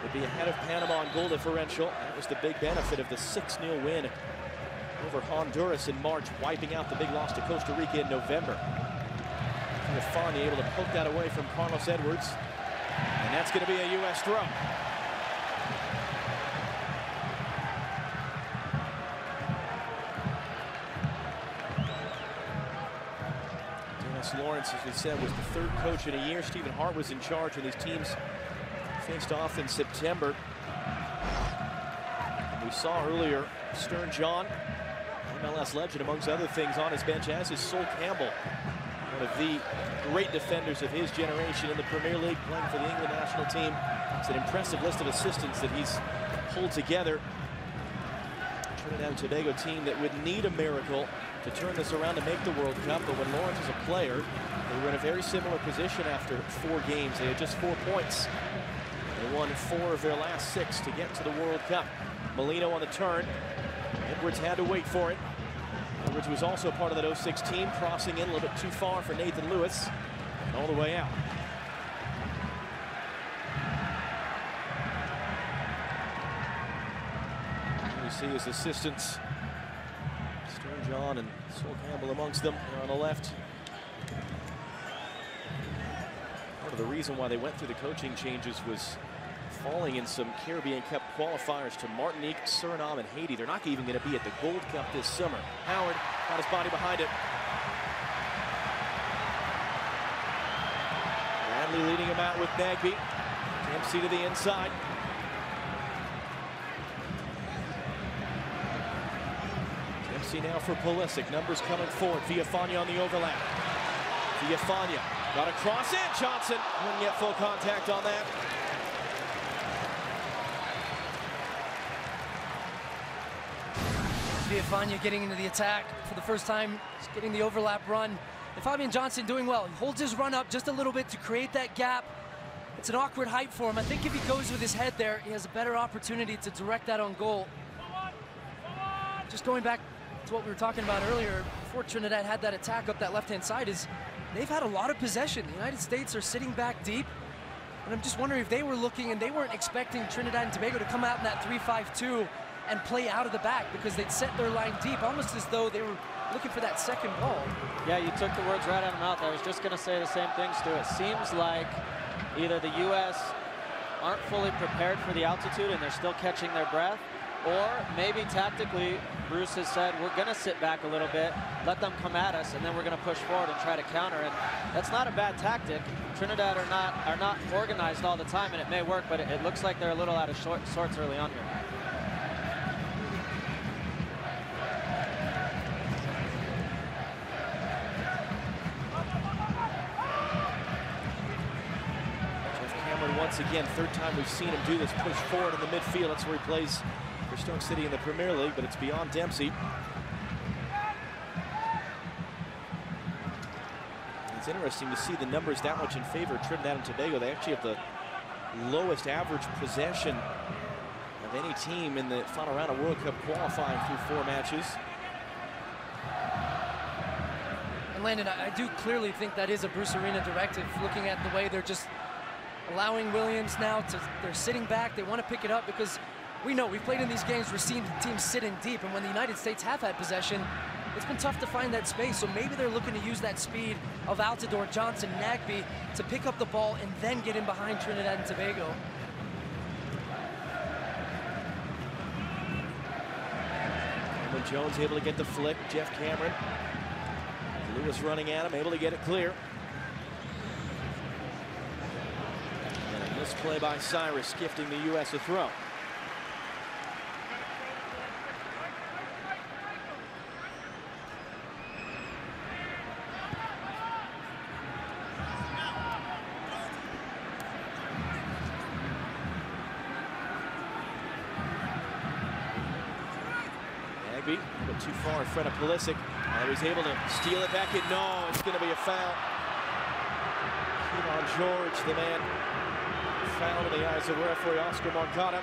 would be ahead of Panama on goal differential. That was the big benefit of the 6-0 win over Honduras in March, wiping out the big loss to Costa Rica in November. Fania able to poke that away from Carlos Edwards. And that's going to be a U.S. throw. Dennis Lawrence, as we said, was the third coach in a year. Stephen Hart was in charge when these teams faced off in September. And we saw earlier Stern John, MLS legend, amongst other things, on his bench, as is Sol Campbell, one of the great defenders of his generation in the Premier League, playing for the England national team. It's an impressive list of assistants that he's pulled together. Trinidad and Tobago team that would need a miracle to turn this around to make the World Cup, but when Lawrence was a player, they were in a very similar position after 4 games. They had just 4 points. They won 4 of their last 6 to get to the World Cup. Molino on the turn. Edwards had to wait for it. Edwards was also part of that 06 team, crossing in a little bit too far for Nathan Lewis, and all the way out. You see his assistants, Stern John and Sol Campbell amongst them. They're on the left. Part of the reason why they went through the coaching changes was falling in some Caribbean Cup qualifiers to Martinique, Suriname, and Haiti. They're not even going to be at the Gold Cup this summer. Howard got his body behind it. Bradley leading him out with Nagbe. Dempsey to the inside. Dempsey now for Pulisic. Numbers coming forward. Villafania on the overlap. Villafania got a cross in. Johnson wouldn't get full contact on that.
Villafania getting into the attack for the first time. He's getting the overlap run. And Fabian Johnson doing well. He holds his run up just a little bit to create that gap. It's an awkward height for him. I think if he goes with his head there, he has a better opportunity to direct that on goal. Just going back to what we were talking about earlier, before Trinidad had that attack up that left-hand side, is they've had a lot of possession. The United States are sitting back deep. And I'm just wondering if they were looking and they weren't expecting Trinidad and Tobago to come out in that 3-5-2 and play out of the back, because they'd set their line deep, almost as though they were looking for that second ball.
Yeah, you took the words right out of my mouth. I was just going to say the same thing, Stu. It seems like either the U.S. aren't fully prepared for the altitude and they're still catching their breath, or maybe tactically Bruce has said, we're going to sit back a little bit, let them come at us, and then we're going to push forward and try to counter. And that's not a bad tactic. Trinidad are not organized all the time, and it may work, but it looks like they're a little out of sorts early on here.
Once again, third time we've seen him do this, push forward in the midfield. That's where he plays for Stoke City in the Premier League, but it's beyond Dempsey. It's interesting to see the numbers that much in favor of Trinidad and Tobago. They actually have the lowest average possession of any team in the final round of World Cup qualifying through 4 matches.
And Landon, I do clearly think that is a Bruce Arena directive, looking at the way they're just allowing Williams now to, they're sitting back, they want to pick it up, because we know we've played in these games, we're seeing teams sit in deep, and when the United States have had possession, it's been tough to find that space. So maybe they're looking to use that speed of Altidore, Johnson, Nagbe to pick up the ball and then get in behind Trinidad and Tobago.
Cameron Jones able to get the flick. Jeff Cameron. Lewis running at him, able to get it clear. Play by Cyrus, gifting the U.S. a throw. Nagbe a bit too far in front of Pulisic. He was able to steal it back in. No, it's going to be a foul. Keon George, the man foul in the eyes of referee Oscar Moncada.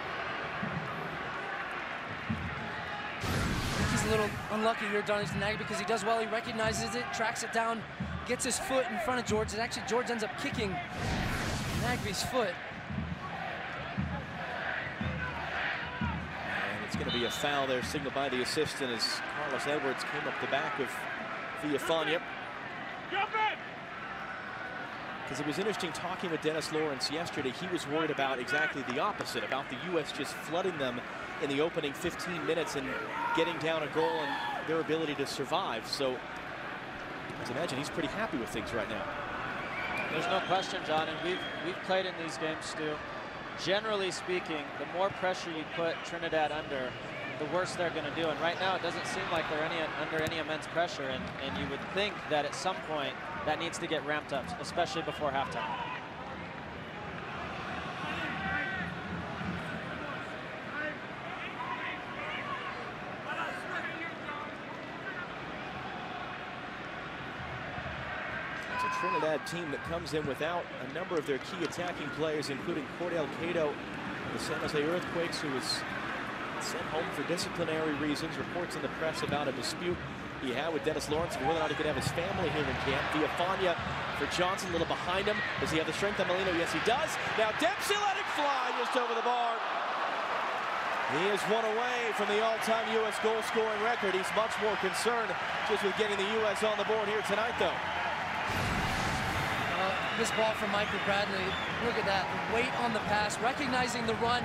He's a little unlucky here, Darlington Nagby, because he does well. He recognizes it, tracks it down, gets his foot in front of George. And actually, George ends up kicking Nagby's foot.
And it's going to be a foul there, signaled by the assistant as Carlos Edwards came up the back of Villafania. Because it was interesting talking with Dennis Lawrence yesterday. He was worried about exactly the opposite, about the U.S. just flooding them in the opening 15 minutes and getting down a goal and their ability to survive. So I imagine he's pretty happy with things right now.
There's no question, John, and we've played in these games, Stu. Generally speaking, the more pressure you put Trinidad under, the worse they're going to do. And right now, it doesn't seem like they're under any immense pressure. And you would think that at some point, that needs to get ramped up, especially before halftime.
It's a Trinidad team that comes in without a number of their key attacking players, including Cordell Cato, the San Jose Earthquakes, who was sent home for disciplinary reasons. Reports in the press about a dispute he had with Dennis Lawrence and whether or not he could have his family here in camp. Villafania for Johnson, a little behind him. Does he have the strength on Molino? Yes, he does. Now Dempsey let it fly just over the bar. He is one away from the all-time U.S. goal-scoring record. He's much more concerned just with getting the U.S. on the board here tonight, though.
This ball from Michael Bradley, look at that, the weight on the pass, recognizing the run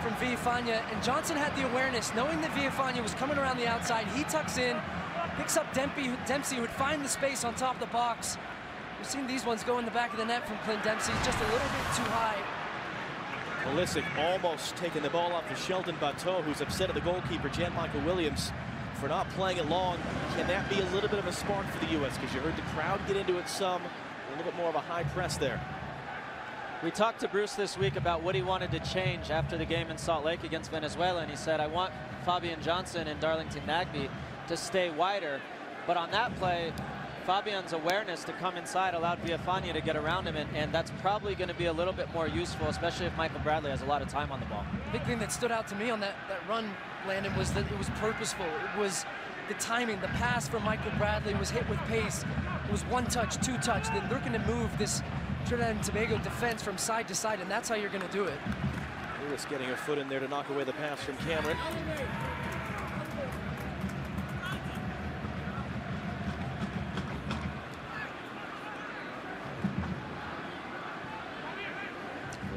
from Villafania, and Johnson had the awareness, knowing that Villafania was coming around the outside. He tucks in, picks up Dempsey, who would find the space on top of the box. We've seen these ones go in the back of the net from Clint Dempsey, just a little bit too high.
Pulisic almost taking the ball off to Sheldon Bateau, who's upset at the goalkeeper, Jan Michael Williams, for not playing it long. Can that be a little bit of a spark for the U.S.? Because you heard the crowd get into it some, a little bit more of a high press there.
We talked to Bruce this week about what he wanted to change after the game in Salt Lake against Venezuela, and he said, I want Fabian Johnson and Darlington Nagby to stay wider. But on that play, Fabian's awareness to come inside allowed Villafania to get around him, and that's probably going to be a little bit more useful, especially if Michael Bradley has a lot of time on the ball.
The big thing that stood out to me on that run, Landon, was that it was purposeful. It was the timing. The pass from Michael Bradley was hit with pace. It was one touch, two touch. They're looking to move this Trinidad and Tobago defense from side to side, and that's how you're going to do it.
Lewis getting a foot in there to knock away the pass from Cameron.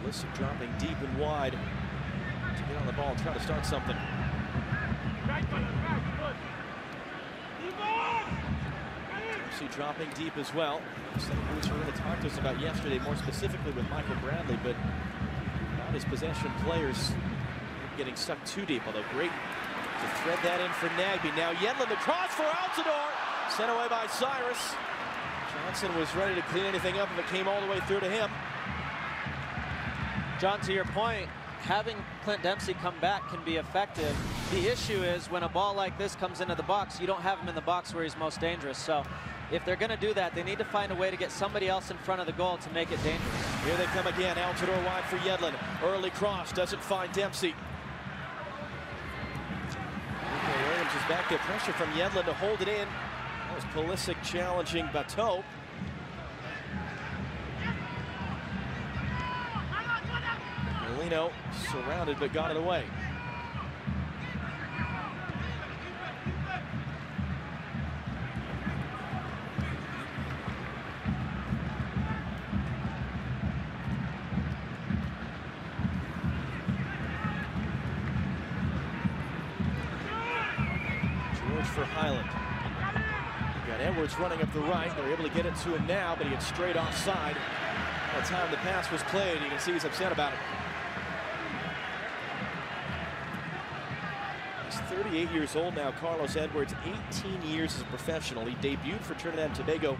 Pulisic dropping deep and wide to get on the ball and try to start something. Dempsey dropping deep as well. Something Bruce were going to talk to us about yesterday, more specifically with Michael Bradley, but not his possession players getting stuck too deep, although great to thread that in for Nagby. Now Yedlin, the cross for Altidore, sent away by Cyrus. Johnson was ready to clean anything up if it came all the way through to him.
John, to your point, having Clint Dempsey come back can be effective. The issue is when a ball like this comes into the box, you don't have him in the box where he's most dangerous. So if they're going to do that, they need to find a way to get somebody else in front of the goal to make it dangerous.
Here they come again. Altidore wide for Yedlin. Early cross, doesn't find Dempsey. Okay, Williams is back there. Pressure from Yedlin to hold it in. That was Pulisic challenging Bateau. Molino surrounded but got it away. George for Highland. Got Edwards running up the right. They're able to get it to him now, but he had straight offside. By the time the pass was played, you can see he's upset about it. He's 38 years old now, Carlos Edwards, 18 years as a professional. He debuted for Trinidad and Tobago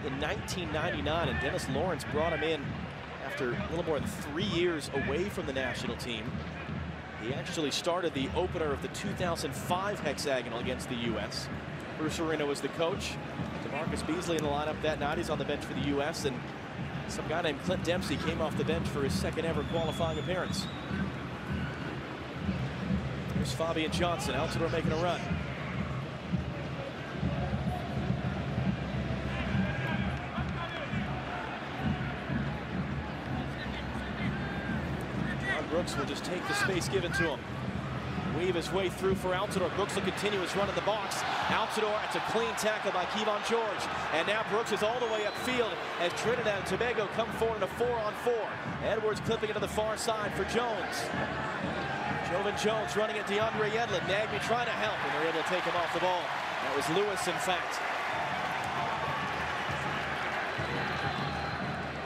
in 1999, and Dennis Lawrence brought him in after a little more than 3 years away from the national team. He actually started the opener of the 2005 hexagonal against the U.S. Bruce Arena was the coach. DeMarcus Beasley in the lineup that night. He's on the bench for the U.S. and some guy named Clint Dempsey came off the bench for his second ever qualifying appearance. Here's Fabian Johnson. Altidore making a run. Brooks will just take the space given to him. Weave his way through for Altidore. Brooks will continue his run in the box. Altidore, it's a clean tackle by Kevon George. And now Brooks is all the way upfield as Trinidad and Tobago come forward in a 4-on-4. Edwards clipping it to the far side for Jones. Jovan Jones running at DeAndre Yedlin. Nagbe trying to help, and they're able to take him off the ball. That was Lewis, in fact.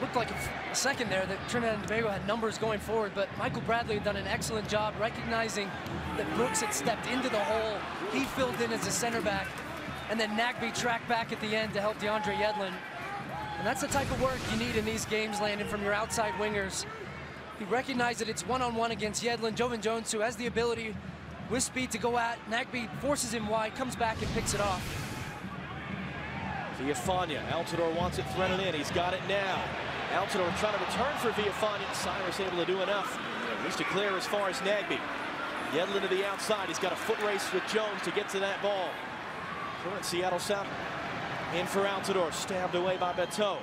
Looked like a second there that Trinidad and Tobago had numbers going forward, but Michael Bradley had done an excellent job recognizing that Brooks had stepped into the hole. He filled in as a center back, and then Nagbe tracked back at the end to help DeAndre Yedlin. And that's the type of work you need in these games, Landon, from your outside wingers. He recognized that it's one-on-one against Yedlin. Jovan Jones, who has the ability with speed to go at. Nagbe forces him wide, comes back and picks it off.
Villafana, Altidore wants it threaded in. He's got it now. Altidore trying to return for Villafana. Cyrus able to do enough. At least to clear as far as Nagbe. Yedlin to the outside. He's got a foot race with Jones to get to that ball. Current Seattle Sound in for Altidore. Stabbed away by Beto.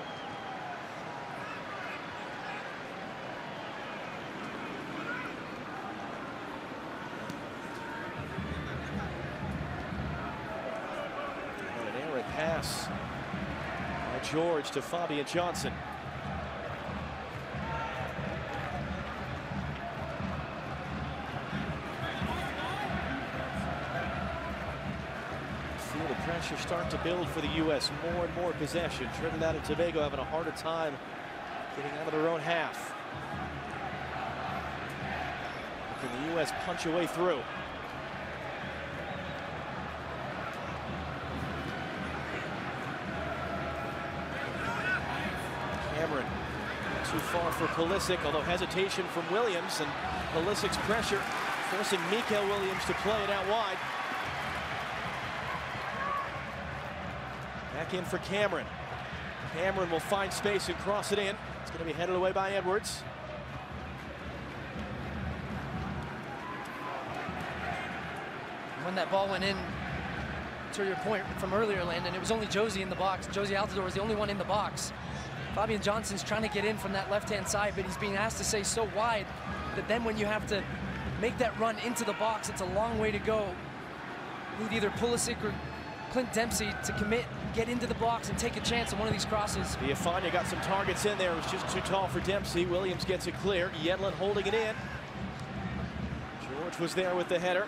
An errant pass by George to Fabian Johnson. The pressure starting to build for the U.S. More and more possession. Trinidad and Tobago having a harder time getting out of their own half. Can the U.S. punch a way through? Cameron too far for Pulisic, although hesitation from Williams, and Pulisic's pressure forcing Mikael Williams to play it out wide. Back in for Cameron. Cameron will find space and cross it in. It's going to be headed away by Edwards.
When that ball went in, to your point from earlier, Landon, it was only Josie in the box. Josie Altidore was the only one in the box. Fabian Johnson's trying to get in from that left-hand side, but he's being asked to stay so wide that then when you have to make that run into the box, it's a long way to go. You need either Pulisic or Clint Dempsey to commit, get into the box, and take a chance on one of these crosses.
Villafana got some targets in there. It was just too tall for Dempsey. Williams gets it clear. Yedlin holding it in. George was there with the header.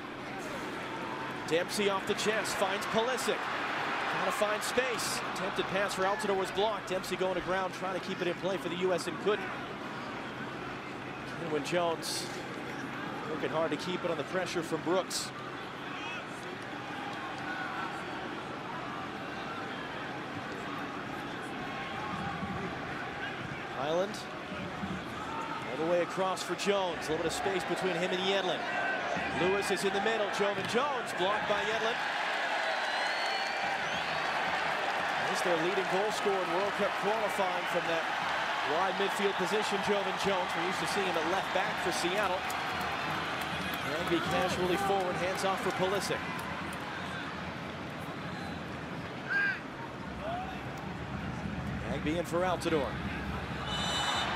Dempsey off the chest, finds Pulisic. Trying to find space. Attempted pass for Altidore was blocked. Dempsey going to ground, trying to keep it in play for the U.S. and couldn't. Kenwin Jones working hard to keep it on the pressure from Brooks. Island all the way across for Jones. A little bit of space between him and Yedlin. Lewis is in the middle. Jovan Jones blocked by Yedlin. He's their leading goal scorer in World Cup qualifying from that wide midfield position. Jovan Jones. We're used to seeing him at left back for Seattle. Nagbe casually forward, hands off for Pulisic. Nagbe in for Altidore.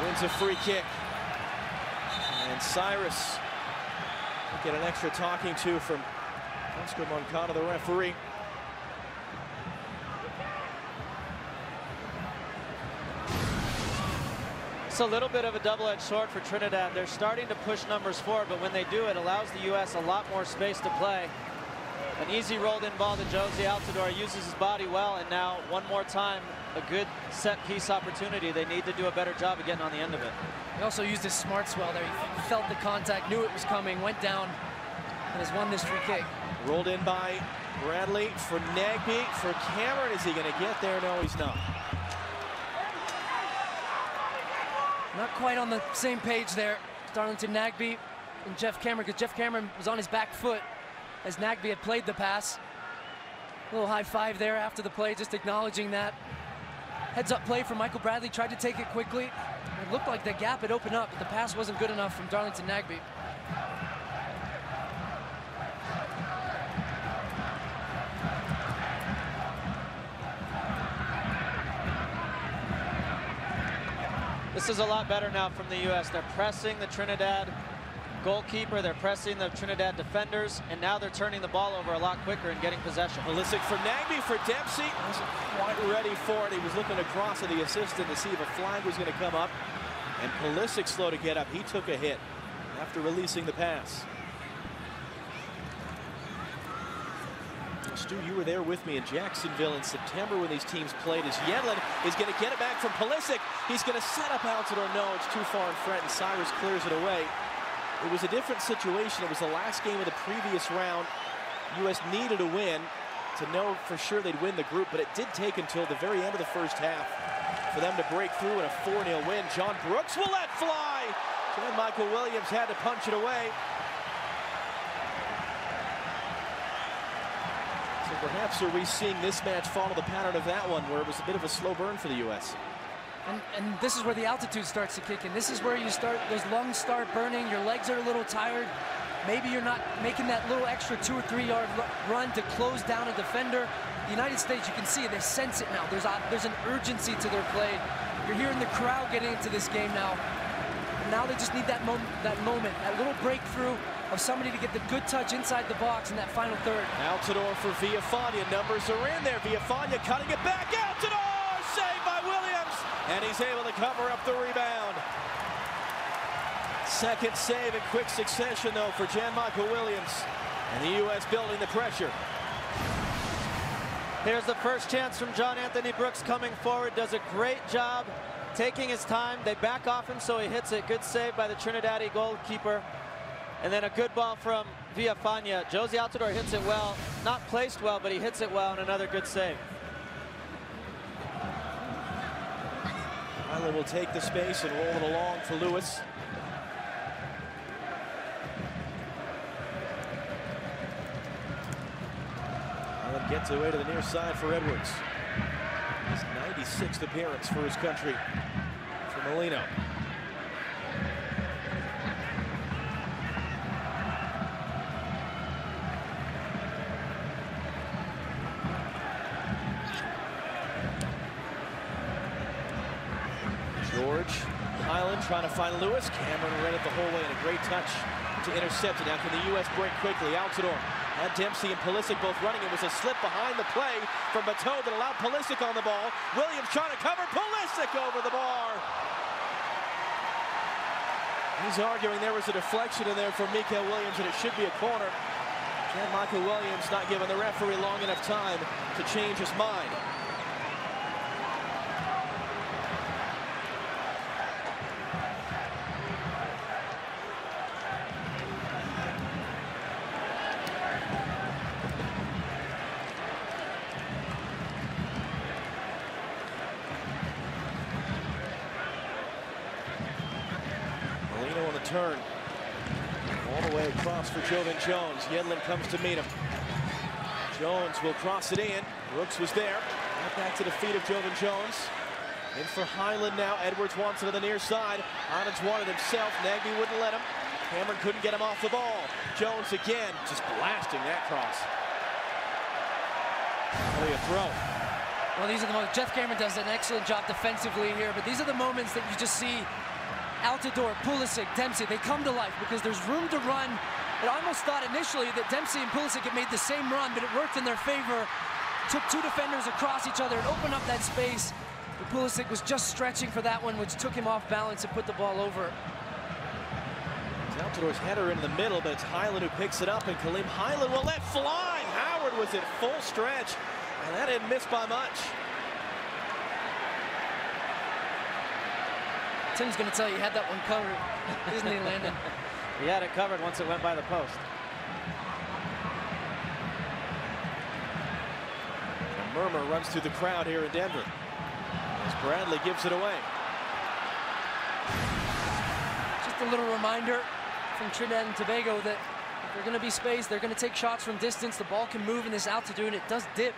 Wins a free kick. And Cyrus will get an extra talking to from Oscar Moncada, the referee.
It's a little bit of a double-edged sword for Trinidad. They're starting to push numbers forward, but when they do, it allows the U.S. a lot more space to play. An easy rolled-in ball to Josie Altidore, uses his body well, and now one more time, a good set-piece opportunity. They need to do a better job of getting on the end of it.
He also used his smart swell there. He felt the contact, knew it was coming, went down, and has won this free kick.
Rolled in by Bradley for Nagbe. For Cameron, is he going to get there? No, he's not.
Not quite on the same page there. Darlington Nagbe and Jeff Cameron, because Jeff Cameron was on his back foot as Nagbe had played the pass. A little high five there after the play, just acknowledging that. Heads up play from Michael Bradley, tried to take it quickly. It looked like the gap had opened up, but the pass wasn't good enough from Darlington Nagbe.
This is a lot better now from the U.S. They're pressing the Trinidad goalkeeper, they're pressing the Trinidad defenders, and now they're turning the ball over a lot quicker and getting possession.
Pulisic for Nagby for Dempsey. Wasn't quite ready for it. He was looking across at the assistant to see if a flag was going to come up. And Pulisic slow to get up. He took a hit after releasing the pass. Stu, you were there with me in Jacksonville in September when these teams played. As Yedlin is going to get it back from Pulisic. He's going to set up Altidore. No, it's too far in front, and Cyrus clears it away. It was a different situation. It was the last game of the previous round. U.S. needed a win to know for sure they'd win the group, but it did take until the very end of the first half for them to break through in a 4-0 win. John Brooks will let fly. And Michael Williams had to punch it away. So perhaps are we seeing this match follow the pattern of that one, where it was a bit of a slow burn for the U.S.?
And this is where the altitude starts to kick in. This is where you start, those lungs start burning, your legs are a little tired. Maybe you're not making that little extra 2 or 3 yard run to close down a defender. The United States, you can see it, they sense it now. There's an urgency to their play. You're hearing the crowd getting into this game now. And now they just need that moment, that little breakthrough of somebody to get the good touch inside the box in that final third.
Altidore for Villafana. Numbers are in there. Villafana cutting it back. Altidore! Saved by Williams! And he's able to cover up the rebound. Second save in quick succession, though, for Jan-Michael Williams. And the U.S. building the pressure.
Here's the first chance from John Anthony Brooks coming forward. Does a great job taking his time. They back off him, so he hits it. Good save by the Trinidad goalkeeper. And then a good ball from Villafana. Josie Altidore hits it well. Not placed well, but he hits it well, and another good save.
Island will take the space and roll it along for Lewis. Island gets away to the near side for Edwards. His 96th appearance for his country for Molino. George, Highland trying to find Lewis. Cameron read it the whole way, and a great touch to intercept it. Now can the U.S. break quickly? Altidore had Dempsey and Pulisic both running. It was a slip behind the play from Bateau that allowed Pulisic on the ball. Williams trying to cover. Pulisic over the bar. He's arguing there was a deflection in there from Mikael Williams, and it should be a corner. Jan-Michael Williams not giving the referee long enough time to change his mind. Turn all the way across for Jovan Jones. Yedlin comes to meet him. Jones will cross it in. Brooks was there. Right back to the feet of Jovan Jones. In for Highland now. Edwards wants it on the near side. Highland's wanted himself. Nagby wouldn't let him. Cameron couldn't get him off the ball. Jones again, just blasting that cross. What a throw.
Well, these are the moments. Jeff Cameron does an excellent job defensively here, but these are the moments that you just see Altidore, Pulisic, Dempsey, they come to life because there's room to run. I almost thought initially that Dempsey and Pulisic had made the same run, but it worked in their favor. Took two defenders across each other and opened up that space. But Pulisic was just stretching for that one, which took him off balance and put the ball over.
Altidore's header in the middle, but it's Highland who picks it up, and Kaleem Highland will let fly. Howard was at full stretch, and that didn't miss by much.
Tim's going to tell you he had that one covered, isn't he, Landon?
He had it covered once it went by the post.
A murmur runs through the crowd here in Denver as Bradley gives it away.
Just a little reminder from Trinidad and Tobago that if they're going to be spaced, they're going to take shots from distance. The ball can move in this altitude, and it does dip.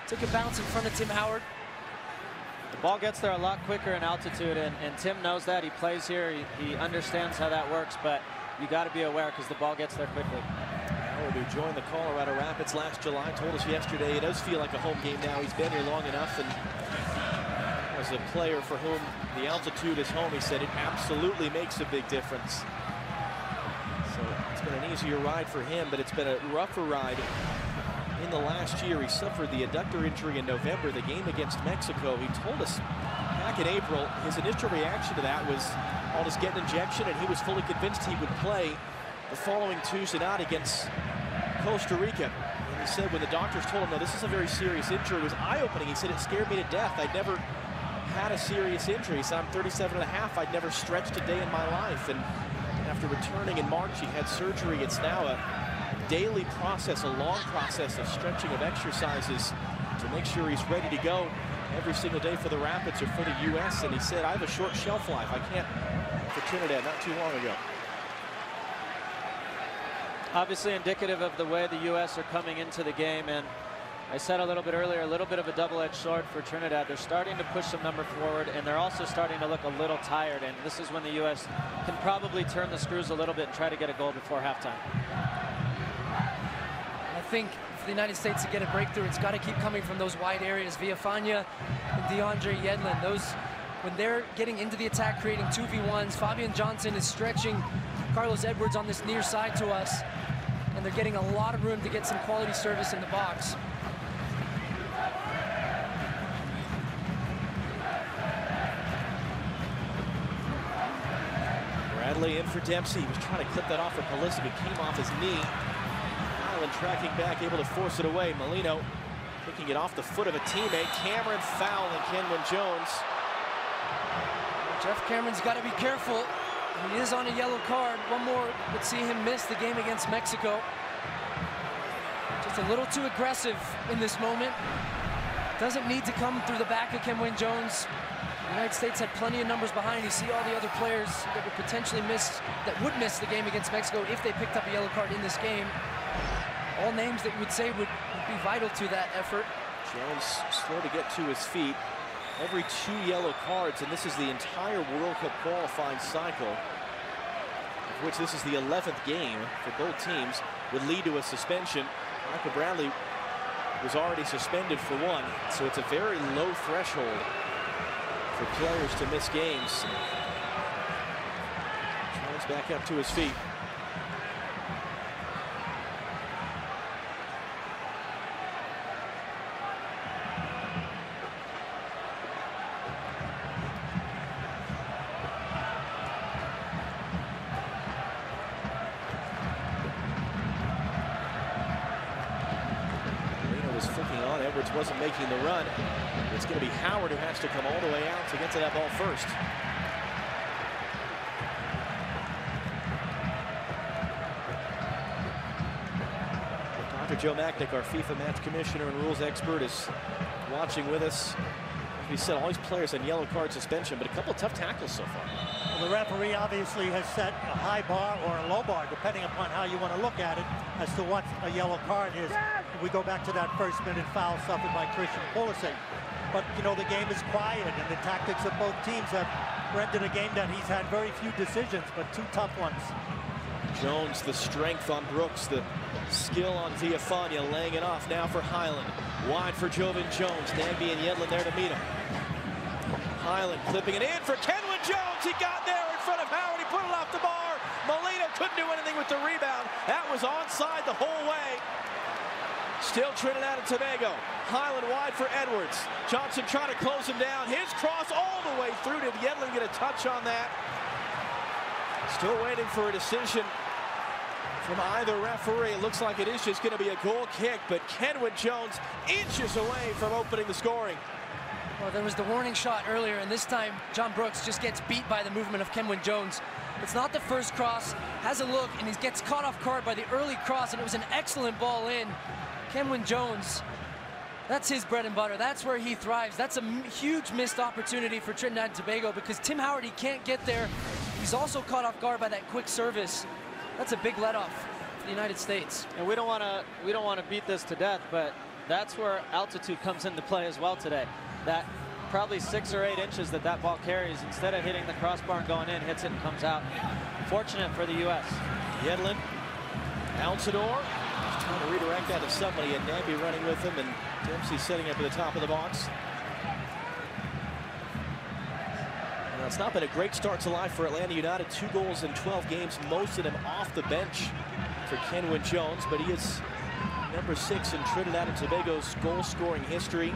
Took a bounce in front of Tim Howard.
The ball gets there a lot quicker in altitude, and Tim knows that. He plays here. He understands how that works, but you got to be aware because the ball gets there quickly.
Howard, who joined the Colorado Rapids last July, told us yesterday it does feel like a home game now. He's been here long enough, and as a player for whom the altitude is home, he said it absolutely makes a big difference. been an easier ride for him, but it's been a rougher ride in the last year. He suffered the adductor injury in November, the game against Mexico. He told us back in April, his initial reaction to that was, I'll just get an injection, and he was fully convinced he would play the following Tuesday night against Costa Rica. And he said when the doctors told him, no, this is a very serious injury, it was eye-opening. He said, it scared me to death. I'd never had a serious injury. He said, I'm 37 and a half. I'd never stretched a day in my life. And after returning in March, he had surgery. It's now a daily process, a long process of stretching of exercises to make sure he's ready to go every single day for the Rapids or for the U.S. And he said, I have a short shelf life. I can't for Trinidad not too long ago.
Obviously indicative of the way the U.S. are coming into the game, and I said a little bit earlier, a little bit of a double-edged sword for Trinidad. They're starting to push some number forward, and they're also starting to look a little tired, and this is when the U.S. can probably turn the screws a little bit and try to get a goal before halftime.
I think for the United States to get a breakthrough, it's got to keep coming from those wide areas. Villafana and DeAndre Yedlin, those, when they're getting into the attack, creating 2v1s, Fabian Johnson is stretching Carlos Edwards on this near side to us, and they're getting a lot of room to get some quality service in the box.
Bradley in for Dempsey. He was trying to clip that off of Pulisic. It came off his knee. Allen tracking back, able to force it away. Molino picking it off the foot of a teammate. Cameron fouling Kenwyne Jones.
Jeff Cameron's got to be careful. He is on a yellow card. One more would see him miss the game against Mexico. Just a little too aggressive in this moment. Doesn't need to come through the back of Kenwyne Jones. The United States had plenty of numbers behind. You see all the other players that would potentially miss, that would miss the game against Mexico if they picked up a yellow card in this game. All names that you would say would be vital to that effort.
Jones slow to get to his feet. Every 2 yellow cards, and this is the entire World Cup qualifying cycle, of which this is the 11th game for both teams, would lead to a suspension. Michael Bradley was already suspended for 1, so it's a very low threshold for players to miss games. Jones back up to his feet. Edwards wasn't making the run. It's going to be Howard who has to come all the way out to get to that ball first. Dr. Joe Macknick, our FIFA match commissioner and rules expert, is watching with us. He said all these players on yellow card suspension, but a couple of tough tackles so far.
Well, the referee obviously has set a high bar or a low bar, depending upon how you want to look at it, as to what a yellow card is. We go back to that first-minute foul suffered by Christian Pulisic. But, you know, the game is quiet, and the tactics of both teams have rendered a game that he's had very few decisions, but 2 tough ones.
Jones, the strength on Brooks, the skill on Villafana, laying it off now for Highland. Wide for Jovan Jones. Nagbe and Yedlin there to meet him. Highland clipping it in for Kenwyne Jones. He got there in front of Howard. He put it off the bar. Molino couldn't do anything with the rebound. That was onside the whole way. Still Trinidad and Tobago. Highland wide for Edwards. Johnson trying to close him down. His cross all the way through. Did Yedlin get a touch on that? Still waiting for a decision from either referee. It looks like it is just going to be a goal kick, but Kenwyne Jones inches away from opening the scoring.
Well, there was the warning shot earlier, and this time John Brooks just gets beat by the movement of Kenwyne Jones. It's not the first cross, has a look, and he gets caught off guard by the early cross, and it was an excellent ball in. Kenwyne Jones, that's his bread and butter. That's where he thrives. That's a huge missed opportunity for Trinidad and Tobago because Tim Howard, he can't get there. He's also caught off guard by that quick service. That's a big let-off for the United States.
And we don't want to beat this to death, but that's where altitude comes into play as well today. That probably 6 or 8 inches that ball carries, instead of hitting the crossbar and going in, hits it and comes out. Fortunate for the U.S.
Yedlin, Altidore, just trying to redirect that to somebody, and Nagbe running with him, and Dempsey setting up at the top of the box. Now, it's not been a great start to life for Atlanta United. 2 goals in 12 games, most of them off the bench. for Kenwin Jones, but he is number 6 in Trinidad and Tobago's goal-scoring history.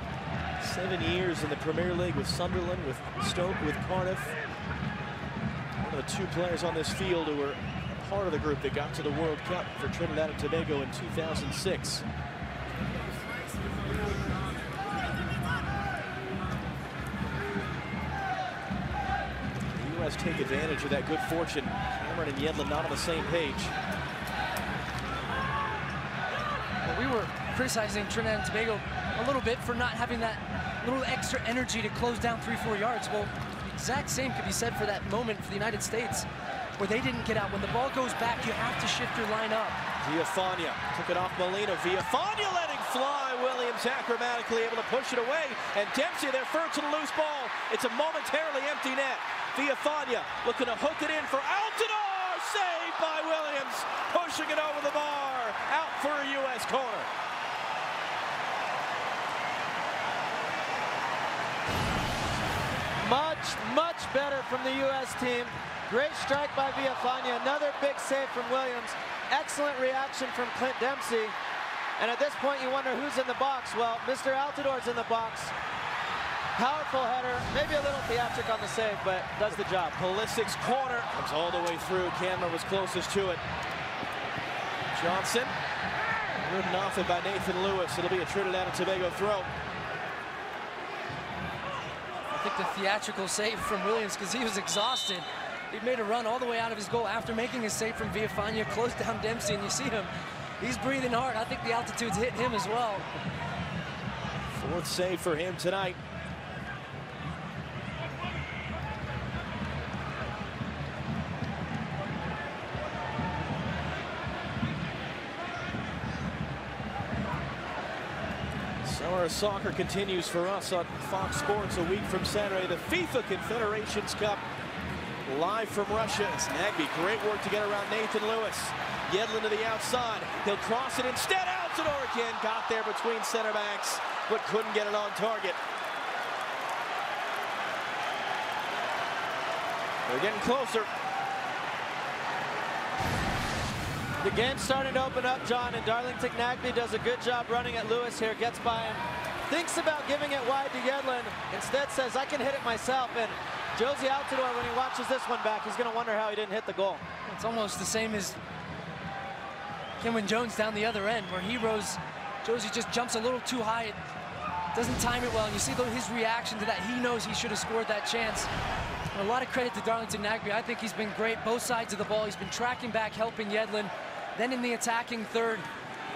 7 years in the Premier League with Sunderland, with Stoke, with Cardiff. One of the 2 players on this field who were part of the group that got to the World Cup for Trinidad and Tobago in 2006. The U.S. take advantage of that good fortune. Cameron and Yedlin not on the same page.
Well, we were criticizing Trinidad and Tobago a little bit for not having that little extra energy to close down 3-4 yards. Well, the exact same could be said for that moment for the United States, where they didn't get out. When the ball goes back, you have to shift your line up.
Villafania took it off Molina. Villafania letting fly. Williams acrobatically able to push it away. And Dempsey there first to the loose ball. It's a momentarily empty net. Villafania looking to hook it in for Altidore. Saved by Williams. Pushing it over the bar. Out for a U.S. corner.
Much better from the U.S. team. Great strike by Villafania. Another big save from Williams. Excellent reaction from Clint Dempsey. And at this point, you wonder who's in the box. Well, Mr. Altidore's in the box. Powerful header. Maybe a little theatric on the save, but does the job.
Pulisic's corner comes all the way through. Cameron was closest to it. Johnson. Ridden off it by Nathan Lewis. It'll be a Trinidad and Tobago throw.
I think the theatrical save from Williams, because he was exhausted. He made a run all the way out of his goal after making a save from Villafania, closed down Dempsey, and you see him. He's breathing hard. I think the altitude's hit him as well.
4th save for him tonight. Summer of soccer continues for us on Fox Sports a week from Saturday. The FIFA Confederations Cup live from Russia. It's Nagby. Great work to get around Nathan Lewis. Yedlin to the outside. He'll cross it instead. Altidore again. Got there between center backs, but couldn't get it on target. They're getting closer.
The game's starting to open up, John, and Darlington Nagby does a good job running at Lewis here. Gets by him. Thinks about giving it wide to Yedlin. Instead says, I can hit it myself. And Josie Altidore, when he watches this one back, he's going to wonder how he didn't hit the goal.
It's almost the same as Kenwin Jones down the other end, where he rose. Josie just jumps a little too high. It doesn't time it well. And you see his reaction to that. He knows he should have scored that chance. And a lot of credit to Darlington Nagby. I think he's been great both sides of the ball. He's been tracking back, helping Yedlin. Then in the attacking third,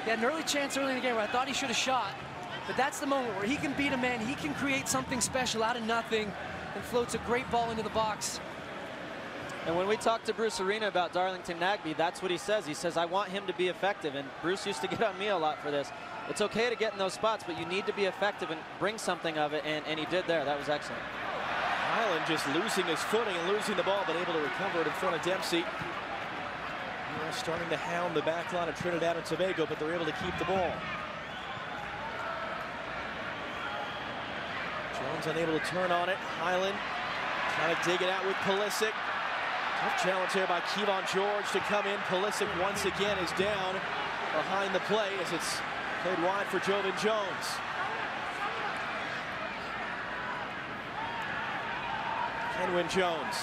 he had an early chance early in the game where I thought he should have shot. But that's the moment where he can beat a man. He can create something special out of nothing and floats a great ball into the box.
And when we talk to Bruce Arena about Darlington Nagby, that's what he says. He says, I want him to be effective. And Bruce used to get on me a lot for this. It's okay to get in those spots, but you need to be effective and bring something of it. And he did there. That was excellent.
Highland just losing his footing and losing the ball, but able to recover it in front of Dempsey. Starting to hound the back line of Trinidad and Tobago, but they're able to keep the ball. Jones unable to turn on it. Highland trying to dig it out with Pulisic. Tough challenge here by Kevon George to come in. Pulisic once again is down behind the play as it's played wide for Joven Jones. Kenwin Jones.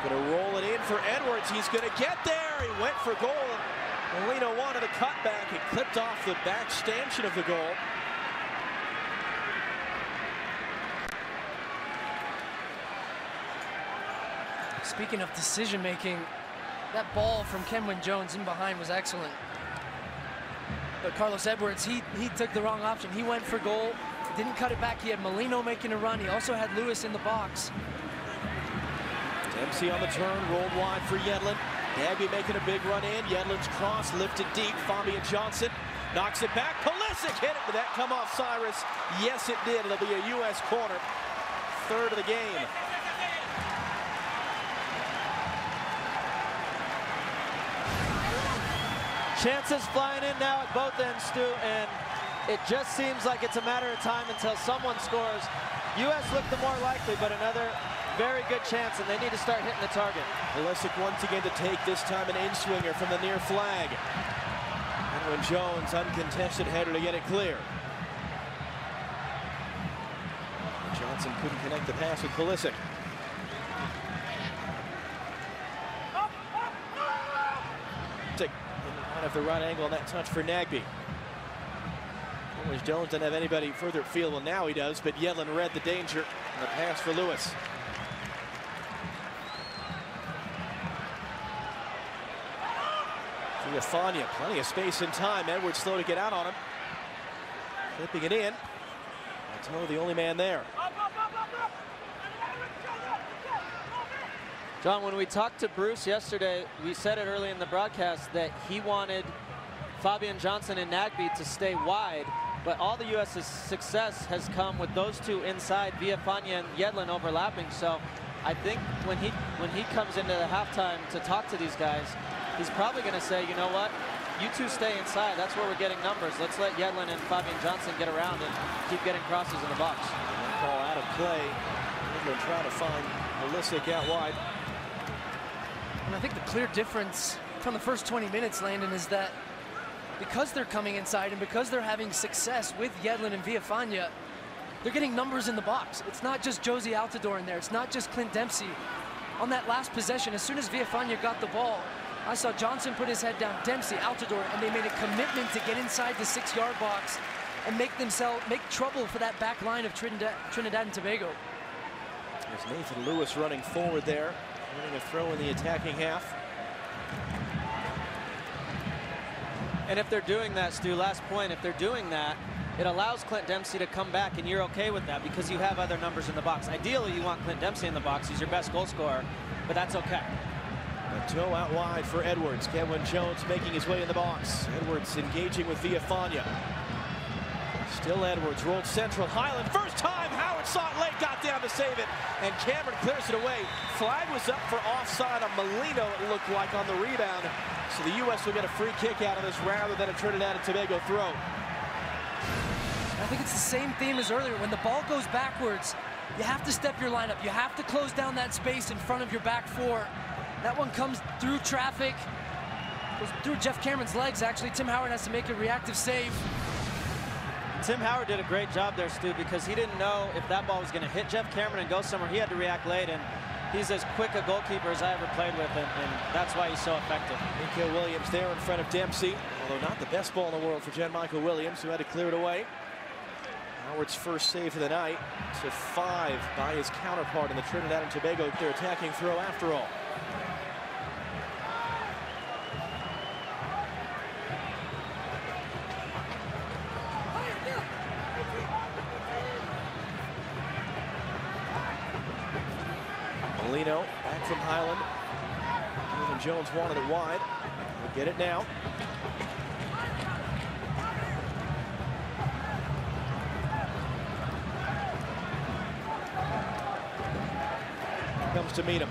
Going to roll it in for Edwards. He's going to get there. He went for goal. Molina wanted a cutback. It clipped off the back stanchion of the goal.
Speaking of decision making, that ball from Kenwin Jones in behind was excellent. But Carlos Edwards, he took the wrong option. He went for goal, didn't cut it back. He had Molino making a run. He also had Lewis in the box.
Dempsey on the turn, rolled wide for Yedlin. Nagby making a big run in. Yedlin's cross lifted deep. Fabian Johnson knocks it back. Pulisic hit it. Did that come off Cyrus? Yes, it did. It'll be a U.S. corner. Third of the game.
Chances flying in now at both ends, Stu, and it just seems like it's a matter of time until someone scores. U.S. looked the more likely, but another very good chance, and they need to start hitting the target.
Pulisic once again to take, this time an in-swinger from the near flag. Edwin Jones, uncontested header to get it clear. Johnson couldn't connect the pass with Pulisic. Kind of the right angle on that touch for Nagbe. Jones doesn't have anybody further field. Well, now he does, but Yedlin read the danger. And the pass for Lewis. Viafania, plenty of space and time. Edwards slow to get out on him. Flipping it in. Matteau, the only man there.
John, when we talked to Bruce yesterday, we said it early in the broadcast that he wanted Fabian Johnson and Nagbe to stay wide, but all the U.S.'s success has come with those two inside, Viafania and Yedlin overlapping. So I think when he comes into the halftime to talk to these guys, he's probably going to say, you know what, you two stay inside. That's where we're getting numbers. Let's let Yedlin and Fabian Johnson get around and keep getting crosses in the box.
Ball out of play. They're trying to find Pulisic out wide.
And I think the clear difference from the first 20 minutes, Landon, is that because they're coming inside and because they're having success with Yedlin and Viafania, they're getting numbers in the box. It's not just Josie Altidore in there. It's not just Clint Dempsey. On that last possession, as soon as Viafania got the ball, I saw Johnson put his head down, Dempsey, Altidore, and they made a commitment to get inside the 6-yard box and make trouble for that back line of Trinidad and Tobago.
There's Nathan Lewis running forward there. Winning a throw in the attacking half.
And if they're doing that, Stu, last point, if they're doing that, it allows Clint Dempsey to come back, and you're okay with that because you have other numbers in the box. Ideally, you want Clint Dempsey in the box. He's your best goal scorer, but that's okay.
Matteau out wide for Edwards. Edwin Jones making his way in the box. Edwards engaging with Viafania. Still Edwards, rolled central, Highland, first time, Howard saw it late, got down to save it, and Cameron clears it away. Flag was up for offside on Molino, it looked like, on the rebound. So the U.S. will get a free kick out of this rather than a Trinidad and Tobago throw.
I think it's the same theme as earlier. When the ball goes backwards, you have to step your lineup. You have to close down that space in front of your back four. That one comes through traffic, goes through Jeff Cameron's legs, actually. Tim Howard has to make a reactive save.
Tim Howard did a great job there, Stu, because he didn't know if that ball was going to hit Jeff Cameron and go somewhere. He had to react late, and he's as quick a goalkeeper as I ever played with, and that's why he's so effective.
Nico Williams there in front of Dempsey, although not the best ball in the world for Jen Michael Williams, who had to clear it away. Howard's first save of the night to 5 by his counterpart in the Trinidad and Tobago. Their attacking throw after all. Molino back from Highland. Edwin Jones wanted it wide. We'll get it now. Comes to meet him.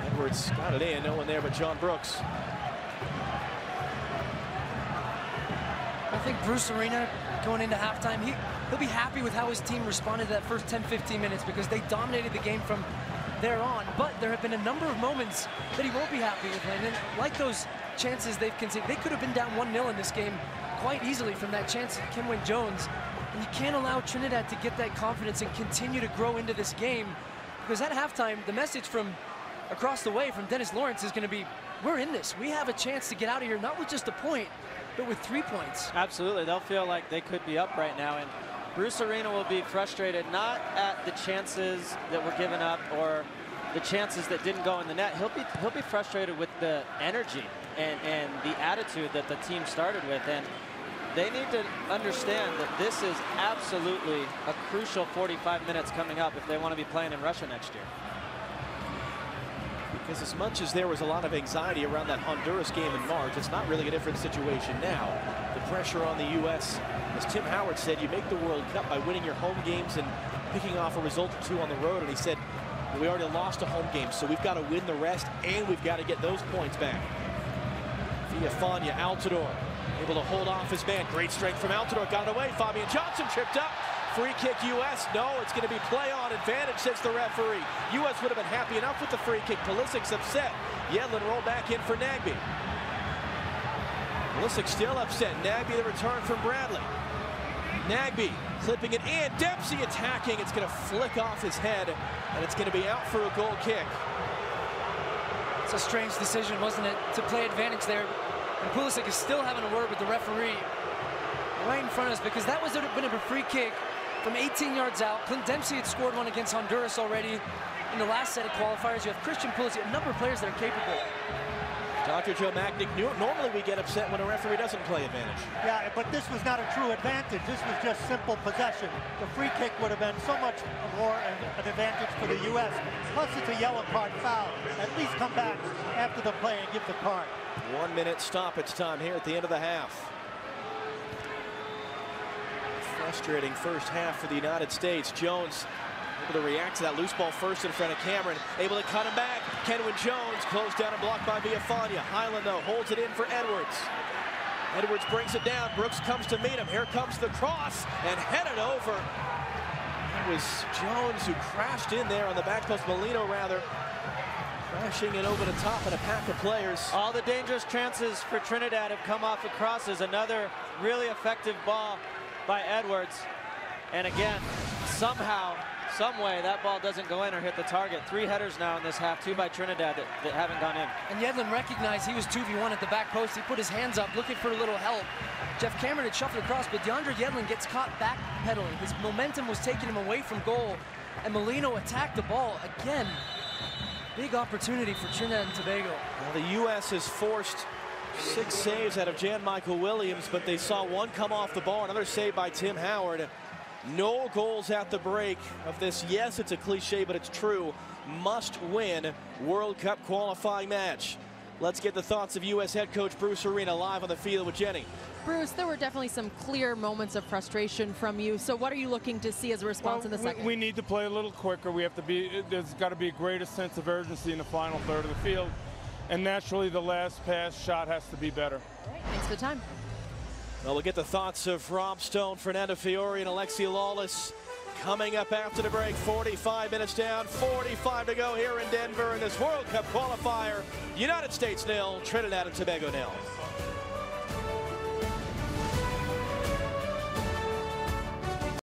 Edwards got it in, no one there but John Brooks.
I think Bruce Arena going into halftime, he'll be happy with how his team responded to that first 10-15 minutes because they dominated the game from there on. But there have been a number of moments that he won't be happy with, Landon. Like those chances they've conceded. They could have been down 1-0 in this game quite easily from that chance of Kenwyn Jones. And you can't allow Trinidad to get that confidence and continue to grow into this game, because at halftime, the message from across the way from Dennis Lawrence is going to be, we're in this. We have a chance to get out of here, not with just a point, but with 3 points.
Absolutely. They'll feel like they could be up right now. And Bruce Arena will be frustrated not at the chances that were given up or the chances that didn't go in the net. He'll be frustrated with the energy and the attitude that the team started with. And they need to understand that this is absolutely a crucial 45 minutes coming up if they want to be playing in Russia next year.
Because as much as there was a lot of anxiety around that Honduras game in March, it's not really a different situation now. The pressure on the U.S., as Tim Howard said, you make the World Cup by winning your home games and picking off a result or two on the road. And he said, well, we already lost a home game, so we've got to win the rest, and we've got to get those points back. Viafania, Altidore, able to hold off his man. Great strength from Altidore, got it away. Fabian Johnson tripped up. free kick, U.S. No, it's going to be play on advantage, says the referee. U.S. would have been happy enough with the free kick. Pulisic's upset. Yedlin rolled back in for Nagbe. Pulisic still upset. Nagbe the return from Bradley. Nagbe clipping it in. Dempsey attacking. It's going to flick off his head, and it's going to be out for a goal kick.
It's a strange decision, wasn't it, to play advantage there. And Pulisic is still having a word with the referee right in front of us, because that would have been a free kick from 18 yards out. Clint Dempsey had scored one against Honduras already in the last set of qualifiers. You have Christian Pulisic, a number of players that are capable.
Dr. Joe Magnick, normally we get upset when a referee doesn't play advantage.
Yeah, but this was not a true advantage. This was just simple possession. The free kick would have been so much more an advantage for the U.S. Plus, it's a yellow card foul. At least come back after the play and give the card.
1 minute stoppage time here at the end of the half. Frustrating first half for the United States. Jones able to react to that loose ball first in front of Cameron. Able to cut him back. Kenwin Jones closed down and blocked by Villafania. Highland, though, holds it in for Edwards. Edwards brings it down. Brooks comes to meet him. Here comes the cross and headed over. It was Jones who crashed in there on the back post. Molino, rather, crashing it over the top and a pack of players.
All the dangerous chances for Trinidad have come off of crosses. Another really effective ball by Edwards. And again, somehow, some way, that ball doesn't go in or hit the target. 3 headers now in this half, 2 by Trinidad that haven't gone in.
And Yedlin recognized he was 2v1 at the back post. He put his hands up looking for a little help. Jeff Cameron had shuffled across, but DeAndre Yedlin gets caught backpedaling. His momentum was taking him away from goal, and Molino attacked the ball again. Big opportunity for Trinidad and Tobago.
Well, the U.S. has forced 6 saves out of Jan Michael Williams, but they saw one come off the ball, another save by Tim Howard. No goals at the break of this, yes, it's a cliche, but it's true, must-win World Cup qualifying match. Let's get the thoughts of U.S. head coach Bruce Arena live on the field with Jenny.
Bruce, there were definitely some clear moments of frustration from you. So what are you looking to see as a response in the second?
We need to play a little quicker. We have to be, there's got to be a greater sense of urgency in the final third of the field. And naturally, the last pass shot has to be better.
All right, thanks for the time.
Well, we'll get the thoughts of Rob Stone, Fernando Fiore, and Alexi Lawless coming up after the break. 45 minutes down, 45 to go here in Denver in this World Cup qualifier. United States 0, Trinidad and Tobago 0.